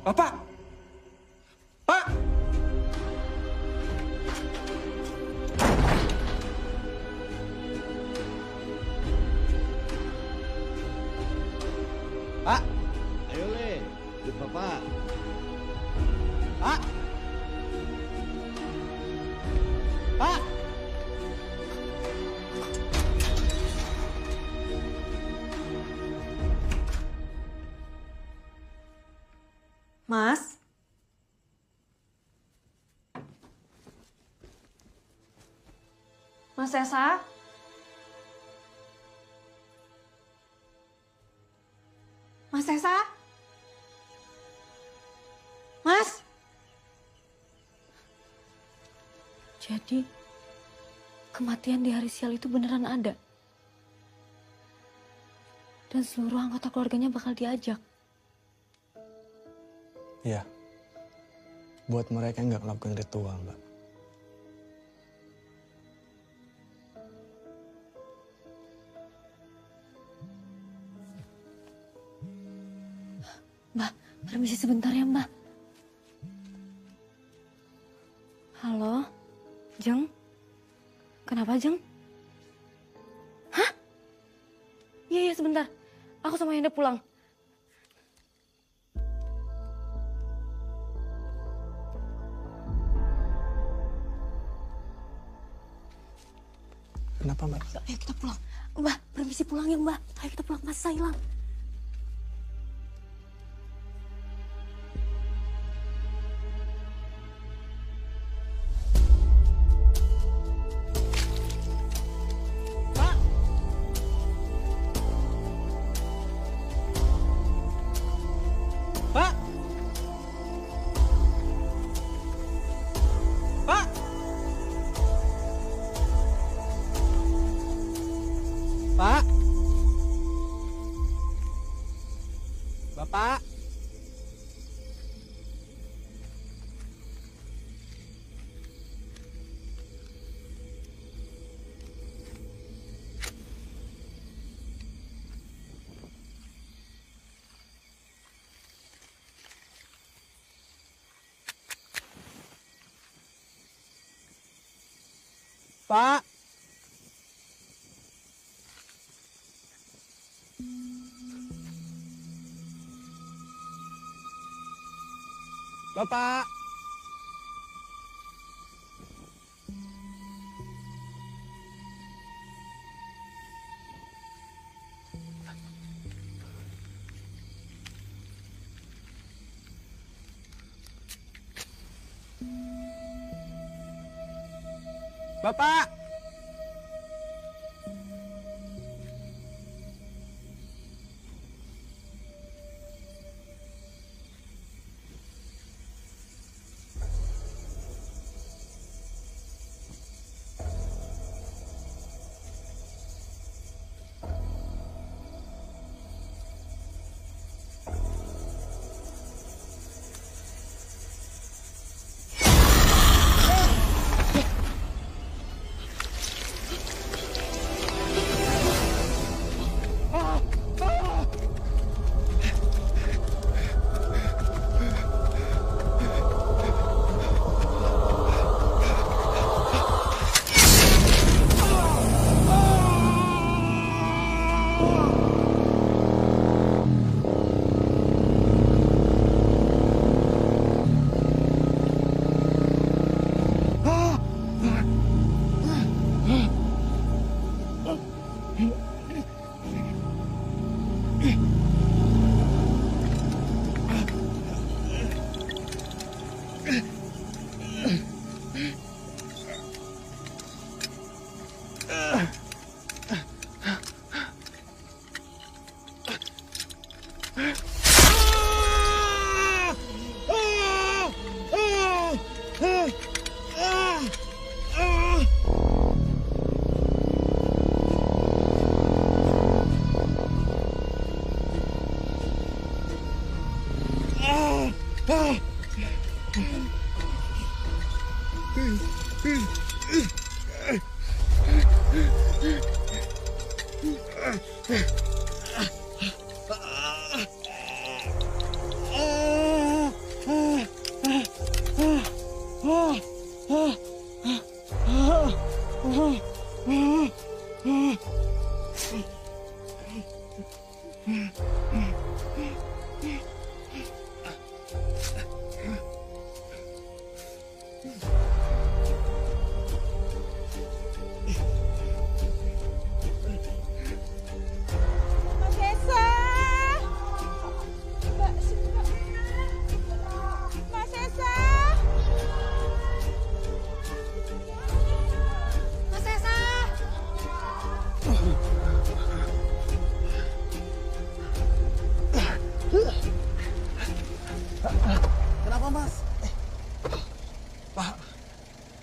Bapak! Pak! Pak! Ayo Le, ikut Bapak. Pak! Pak! Mas Esa? Mas Esa? Mas? Jadi, kematian di hari sial itu beneran ada? Dan seluruh anggota keluarganya bakal diajak? Iya. Buat mereka yang nggak melakukan ritual, Mbak. Mbak, permisi sebentar ya, Mbak. Halo, Jeng? Kenapa, Jeng? Hah? Iya, sebentar. Aku sama Yanda pulang. Kenapa, Mbak? Ayo kita pulang. Mbak, permisi pulang ya, Mbak. Ayo kita pulang, Mas hilang. Pak? Bapak? Pak? Bapak? Bapak?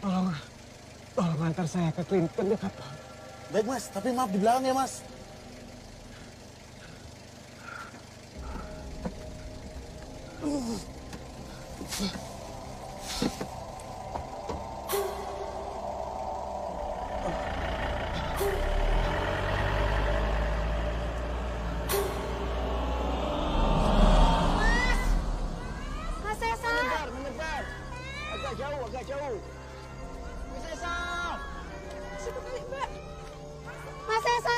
Tolong antar saya ke klinik terdekat, Pak. Baik, Mas. Tapi maaf di belakang ya, Mas. Mas Sesa. Mendekat. Agak jauh. Mas Sesa. Siapa kali, Mbak? Mas Sesa.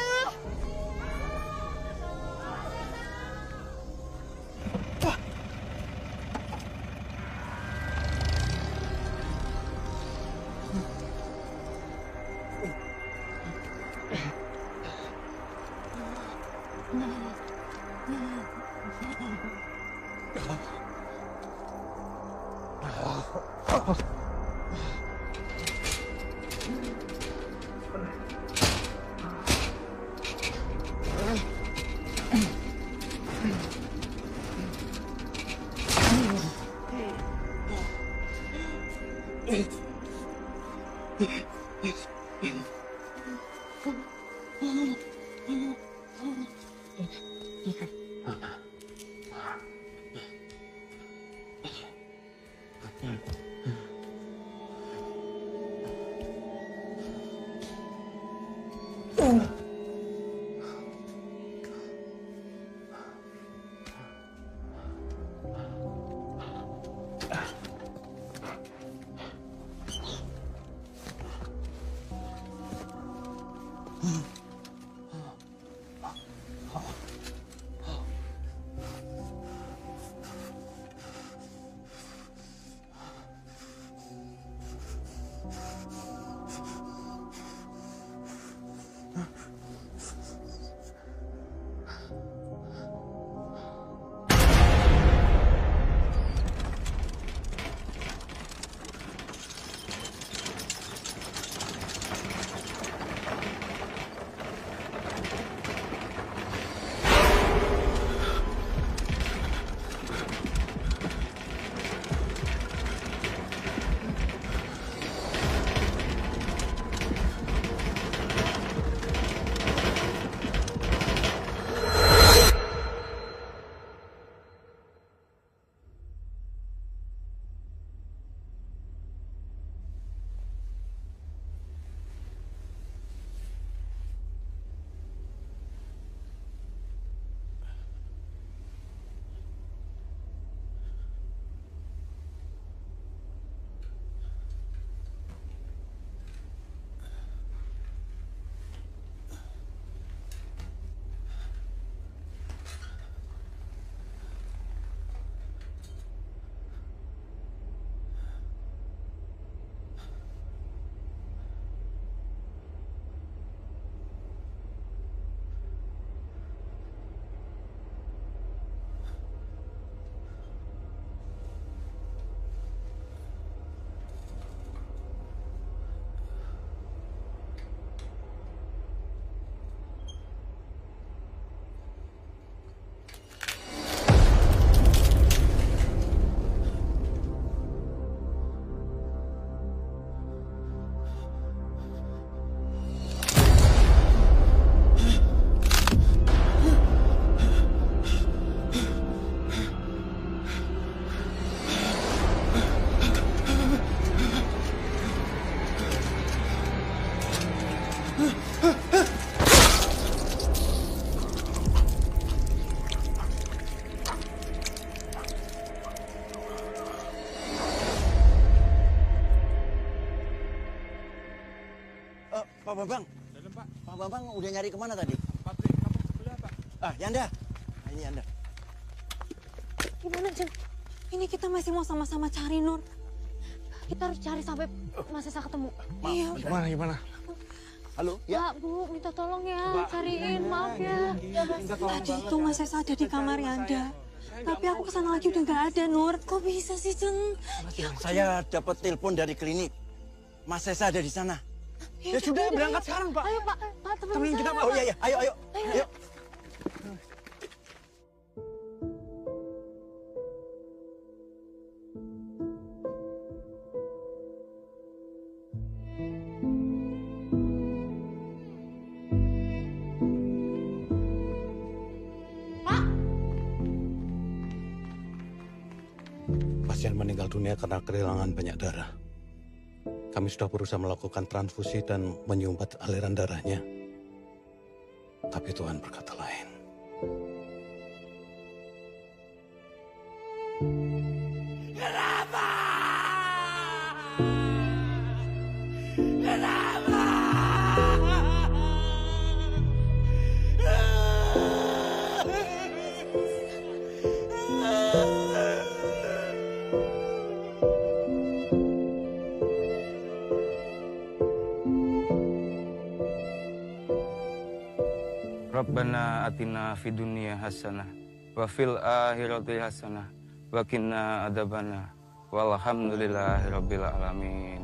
Pak Bambang. Dalam, Pak. Pak Bambang udah nyari kemana tadi? Pabrik kapuk sebelah, Pak. Ah, Yanda. Nah, ini Yanda. Gimana, Jen? Ini kita masih mau sama-sama cari Nur. Kita harus cari sampai Mas Sesa ketemu. Iya. Gimana? Halo, ya? Pak, Bu, minta tolong ya, cariin, maaf ya. Tadi itu Mas Sesa ada di kamar Yanda. Tapi aku kesana lagi udah nggak ada, Nur. Kok bisa sih, Jen? Saya dapat telepon dari klinik. Mas Sesa ada di sana. Ya sudah, berangkat sekarang, Pak. Ayo, Pak. Pak, temenin kita, Pak. Oh iya, ayo. dunia karena kehilangan banyak darah. Kami sudah berusaha melakukan transfusi dan menyumbat aliran darahnya. Tapi Tuhan berkata lain. Kenapa? Kenapa? Rabbana atina fid dunya hasanah wa fil akhirati hasanah wa qina adzabana walhamdulillahirabbil alamin.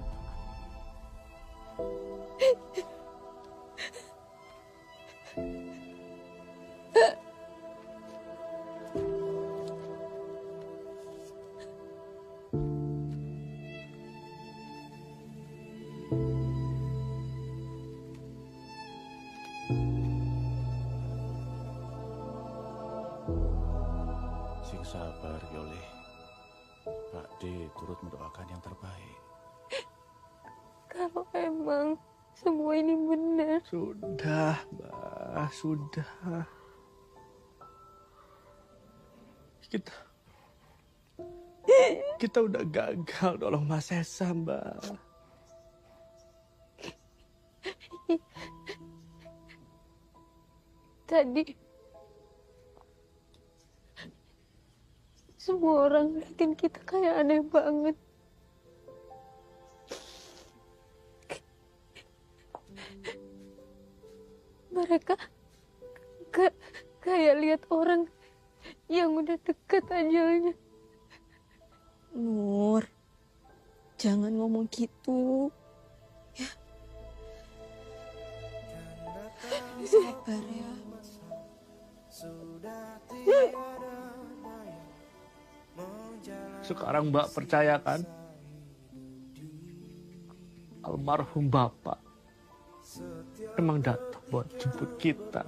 Sing sabar, Yoleh. Pak D turut mendoakan yang terbaik. Kalau emang semua ini benar. Sudah, Mbak, sudah. Kita udah gagal nolong Mas Sesa, Mbak. Tadi semua orang ngeliatin kita kayak aneh banget. Mereka kayak lihat orang yang udah dekat ajalnya. Nur, jangan ngomong gitu. Ya. Sabar ya. Sekarang Mbak percayakan almarhum Bapak emang datang buat jemput kita.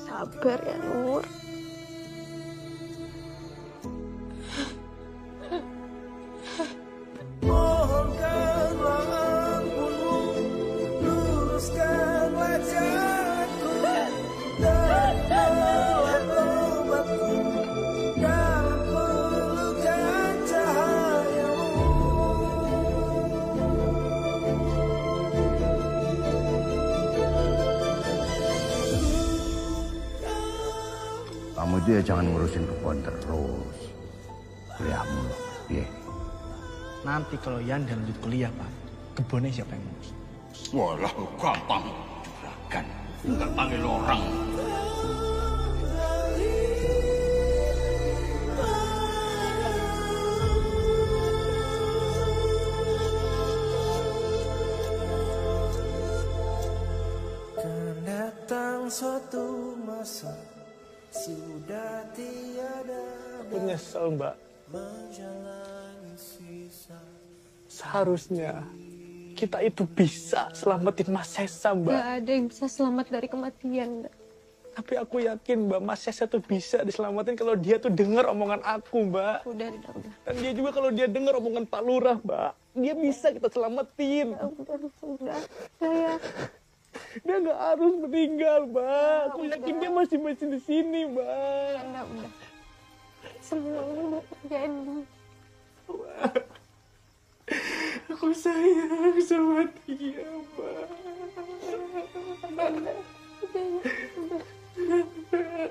Sabar ya, Nur. Mohonkanlah ampunmu, luruskanlah jalanku, dan tolak obatku dalam pelukan cahayamu. Kamu itu ya jangan ngurusin kebun terus. Kuliah mulu, piye? Nanti kalau Yanda lanjut kuliah, Pak, kebunnya siapa yang ngurus? Walah, gampang. Juragan, tinggal panggil orang. Kan datang suatu masa sudah tiada Aku nyesel, Mbak. menjalani sisa. Seharusnya kita itu bisa selamatin Mas Sesa, Mbak. Gak ada yang bisa selamat dari kematian, Mbak. Tapi aku yakin, Mbak, Mas Sesa tuh bisa diselamatin kalau dia tuh dengar omongan aku, Mbak. Udah. Dan dia juga kalau dia dengar omongan Pak Lurah, Mbak, dia bisa kita selamatin. Udah. Saya Dia nggak harus meninggal, Mbak. Aku yakin dia masih di sini, Mbak. udah. Semua ini udah terjadi. Aku sayang sama dia, Mbak. Udah.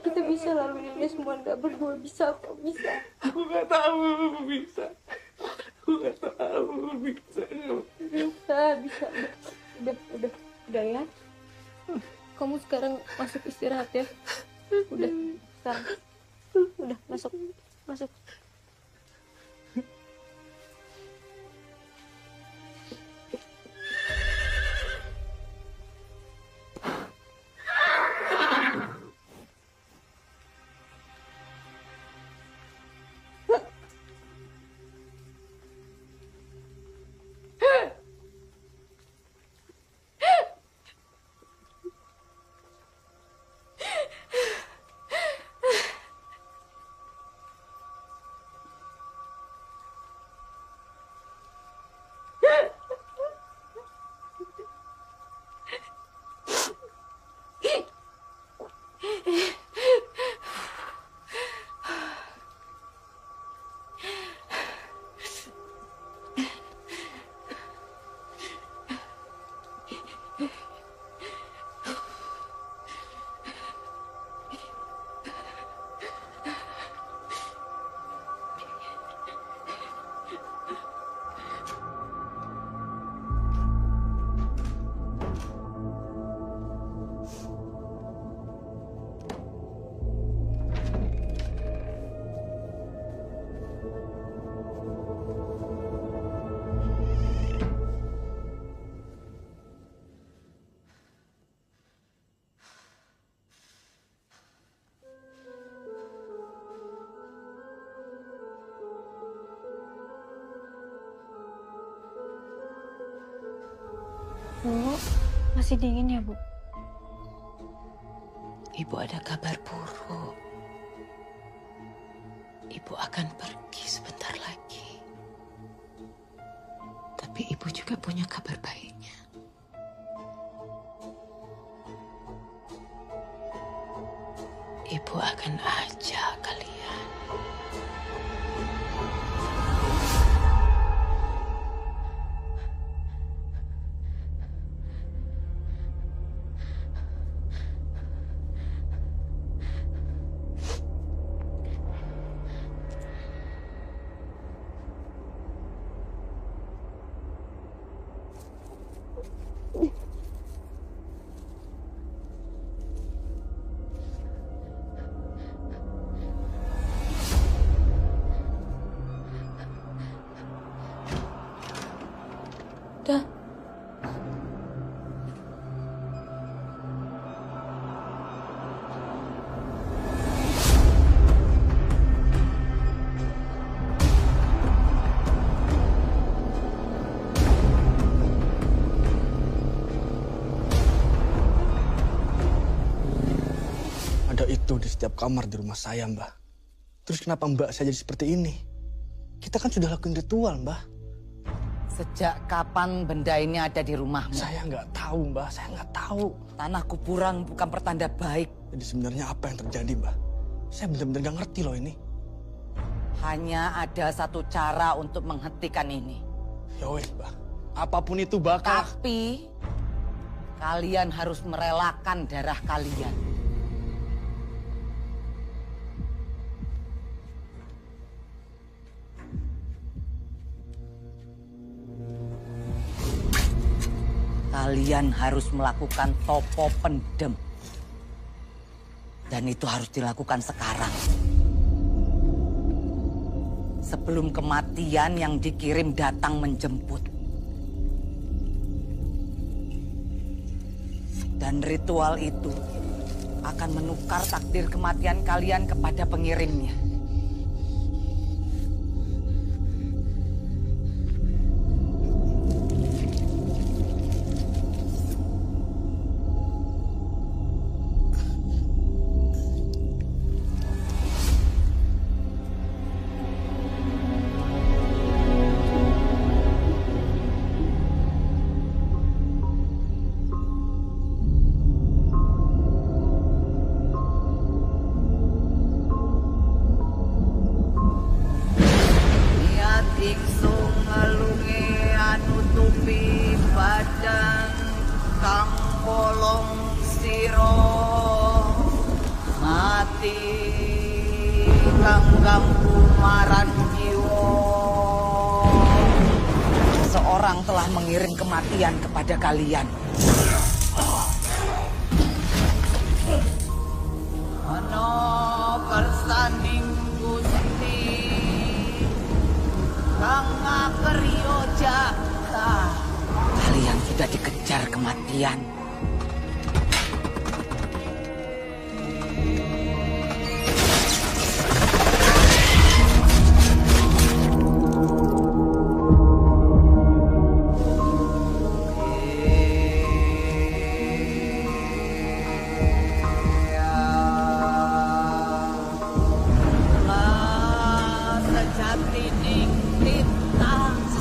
Kita bisa laluin ini semua, nggak berdua bisa kok, bisa. Aku nggak tahu bisa. Aku nggak tahu bisa. Bisa. Udah ya. Kamu sekarang masuk istirahat ya. Udah, sekarang. Udah, masuk. Bu, masih dingin ya, Bu? Ibu ada kabar buruk. Ibu akan pergi sebentar lagi. Tapi ibu juga punya kabar baiknya. Ibu akan ajak kalian. Dah. Ada itu di setiap kamar di rumah saya, Mbah. Terus kenapa Mbak saya jadi seperti ini? Kita kan sudah lakuin ritual, Mbah. Sejak kapan benda ini ada di rumahmu? Saya nggak tahu, Mbah. Saya nggak tahu. Tanah kuburan bukan pertanda baik. Jadi sebenarnya apa yang terjadi, Mbah? Saya benar-benar nggak ngerti loh ini. Hanya ada satu cara untuk menghentikan ini. Ya wes, Mbah. Apapun itu bakal... Tapi kalian harus merelakan darah kalian. Kalian harus melakukan topo pendem. Dan itu harus dilakukan sekarang. Sebelum kematian yang dikirim datang menjemput. Dan ritual itu akan menukar takdir kematian kalian kepada pengirimnya. Seseorang telah mengirim kematian kepada kalian. Ano bersanding Gusti Kang Keryo Jaka. Kalian sudah dikejar kematian.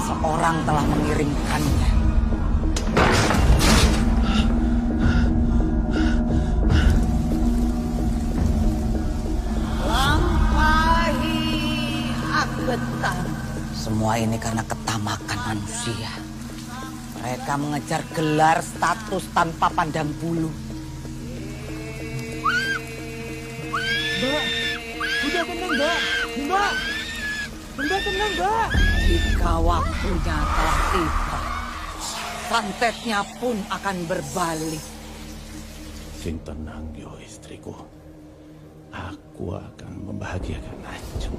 Seseorang telah mengirimkannya. Lampahi agetan. Semua ini karena ketamakan manusia. Mereka mengejar gelar status tanpa pandang bulu. Mbak, udah tenang, Mbak. Mbak, Mbak tenang, Mbak. Jika waktunya telah tiba, santetnya pun akan berbalik. Sing tenang yo istriku. Aku akan membahagiakan Ajeng.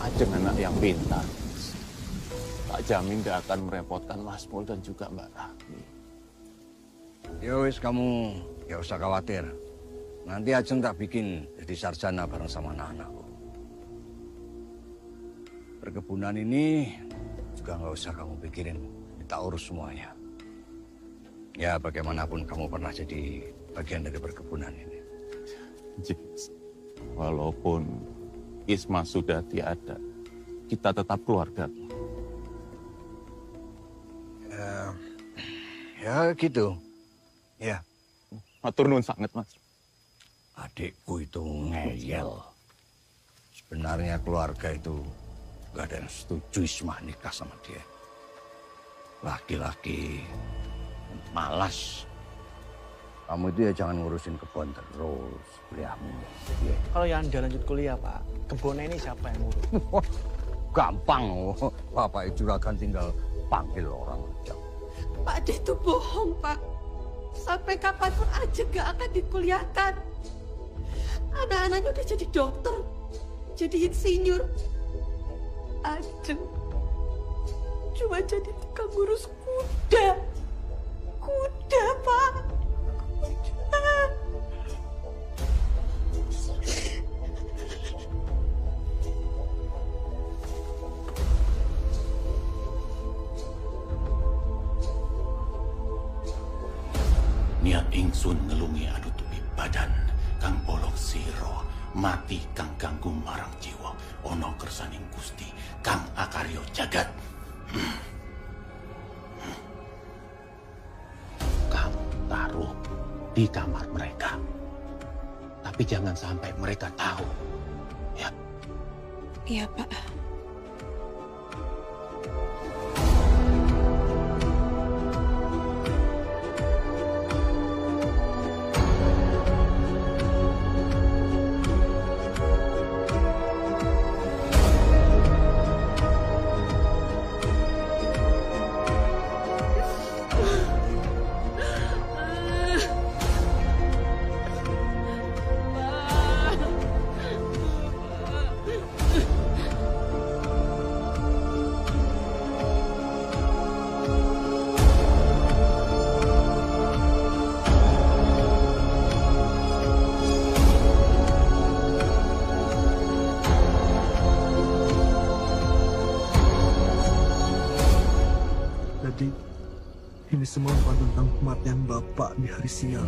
Ajeng anak yang pintar. Tak jamin dia akan merepotkan Mas Mul dan juga Mbak Rahmi. Ya wis, kamu gak usah khawatir. Nanti Ajeng tak bikin jadi sarjana bareng sama anak-anakku. Perkebunan ini juga nggak usah kamu pikirin. Kita urus semuanya. Ya bagaimanapun kamu pernah jadi bagian dari perkebunan ini. Yes. Walaupun Isma sudah tiada, kita tetap keluarga. Ya gitu. Ya. Matur nuwun sangat, Mas. Adikku itu ngeyel. Sebenarnya keluarga itu gak ada yang setuju Isma nikah sama dia. Laki-laki malas. Kamu itu ya jangan ngurusin kebun terus, kuliahmu. Ya. Kalau ya Anda lanjut kuliah, Pak, kebunnya ini siapa yang ngurus? Gampang, Bapak juragan tinggal panggil orang aja. Pak De itu bohong, Pak. Sampai kapanpun aja gak akan dikuliahkan. Anak-anaknya udah jadi dokter, jadi insinyur. Ajeng cuma jadi tukang ngurus kuda. Kuda, Pak. Kuda. Niat ingsun ngelungi anu tupi badan kang bolong siro mati kang ganggu marang jiwa ono kersaning Gusti kang akaryo jagat. Kamu taruh di kamar mereka, tapi jangan sampai mereka tahu, ya. Iya, Pak. Jadi, ini semua tentang kematian Bapak di hari siang.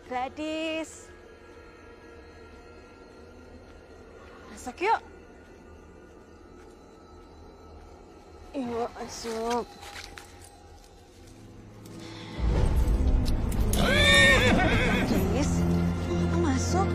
Gadis. Masuk yuk. Yuk, masuk. Gadis, apa masuk?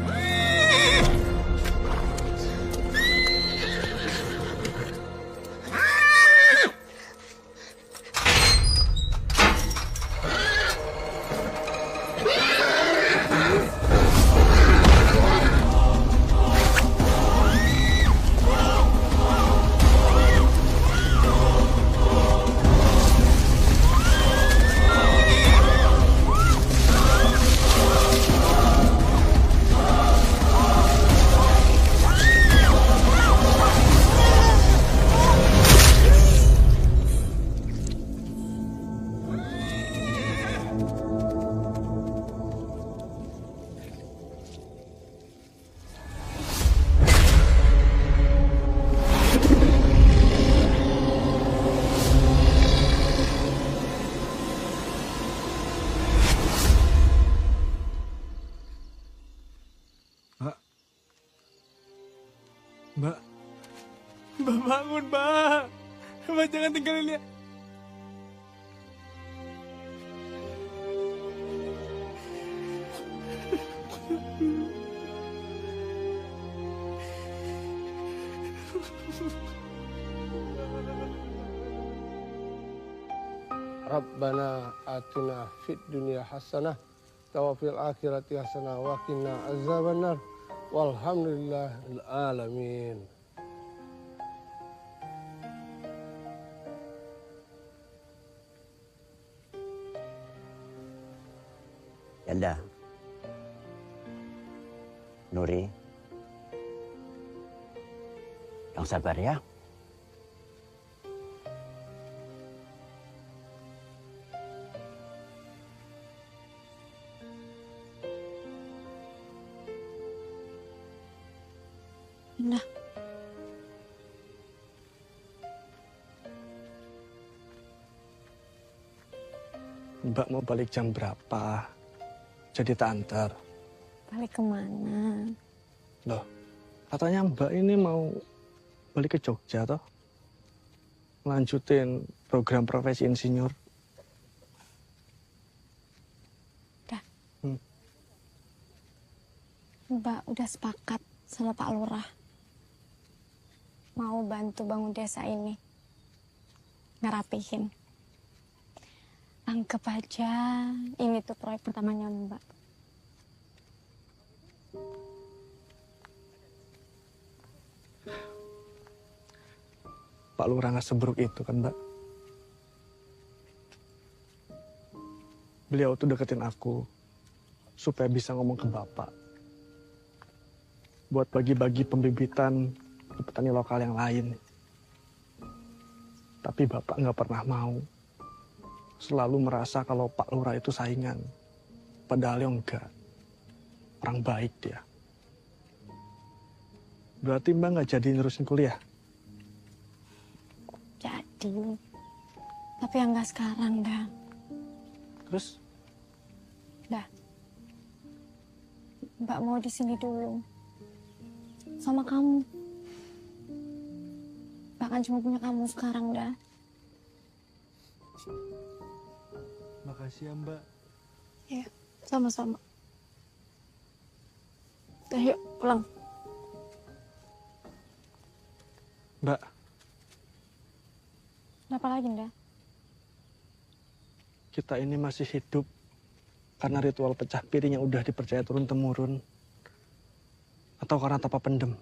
Mbak. Mbak bangun, Mbak. Mbak jangan tinggalin dia. Rabbana atina fid dunya hasanah wa fil akhirati hasanah wa qina azabannar. Walhamdulillahil alamin. Yanda, Nuri, yang sabar ya. Nah. Mbak mau balik jam berapa? Jadi tak antar. Balik kemana? Loh, katanya Mbak ini mau balik ke Jogja toh? Lanjutin program profesi insinyur. Udah. Mbak udah sepakat sama Pak Lurah. Mau bantu bangun desa ini. Ngerapihin. Anggap aja ini tuh proyek pertamanya Mbak. Pak Lurah nggak seburuk itu kan, Mbak? Beliau tuh deketin aku supaya bisa ngomong ke Bapak. Buat bagi-bagi pembibitan ke petani lokal yang lain. Tapi Bapak nggak pernah mau. Selalu merasa kalau Pak Lurah itu saingan. Padahal yang enggak. Orang baik dia. Berarti Mbak nggak jadi nerusin kuliah? Jadi. Tapi yang nggak sekarang, dah. Terus? Dah. Mbak mau di sini dulu. Sama kamu. Bahkan cuma punya kamu sekarang, dah. Makasih ya, Mbak. Ya, sama-sama. Yuk, pulang. Mbak. Kenapa lagi, Nda? Kita ini masih hidup karena ritual pecah piring yang udah dipercaya turun-temurun. Atau karena tanpa pendem.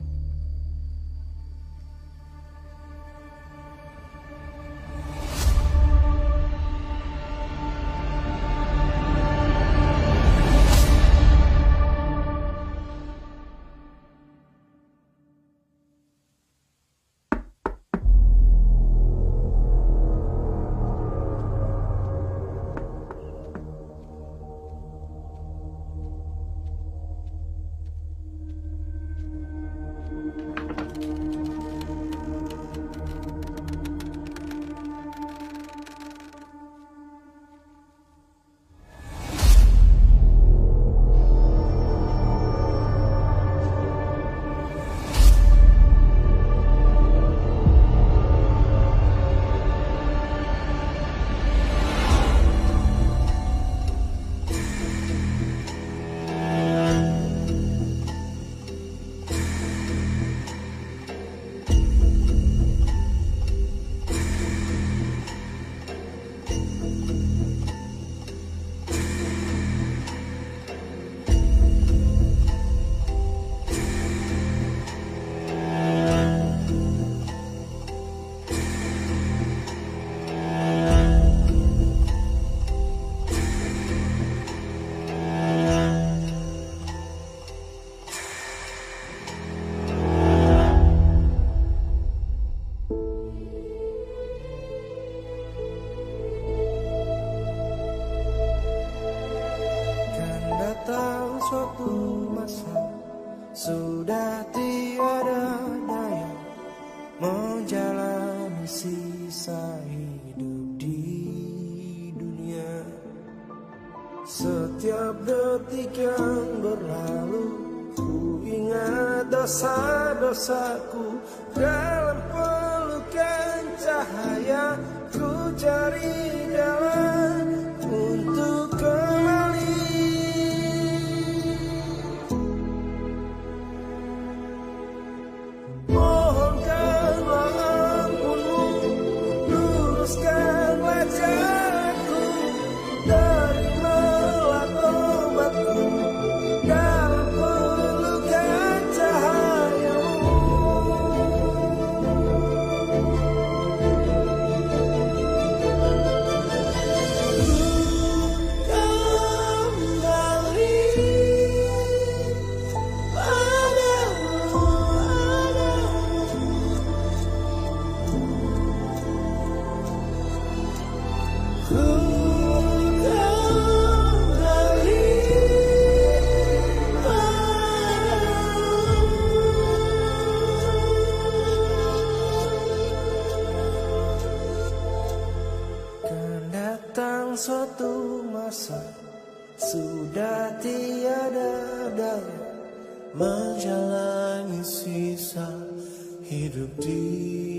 Setiap detik yang berlalu, ku ingat dosa-dosaku. Dalam pelukan cahaya, ku cari jalan untuk kembali. Mohonkanlah ampunmu, luruskanlah jalanku, terimalah tobatku dalam pelukan cahayamu. Kan datang suatu masa, sudah tiada daya menjalani sisa hidup di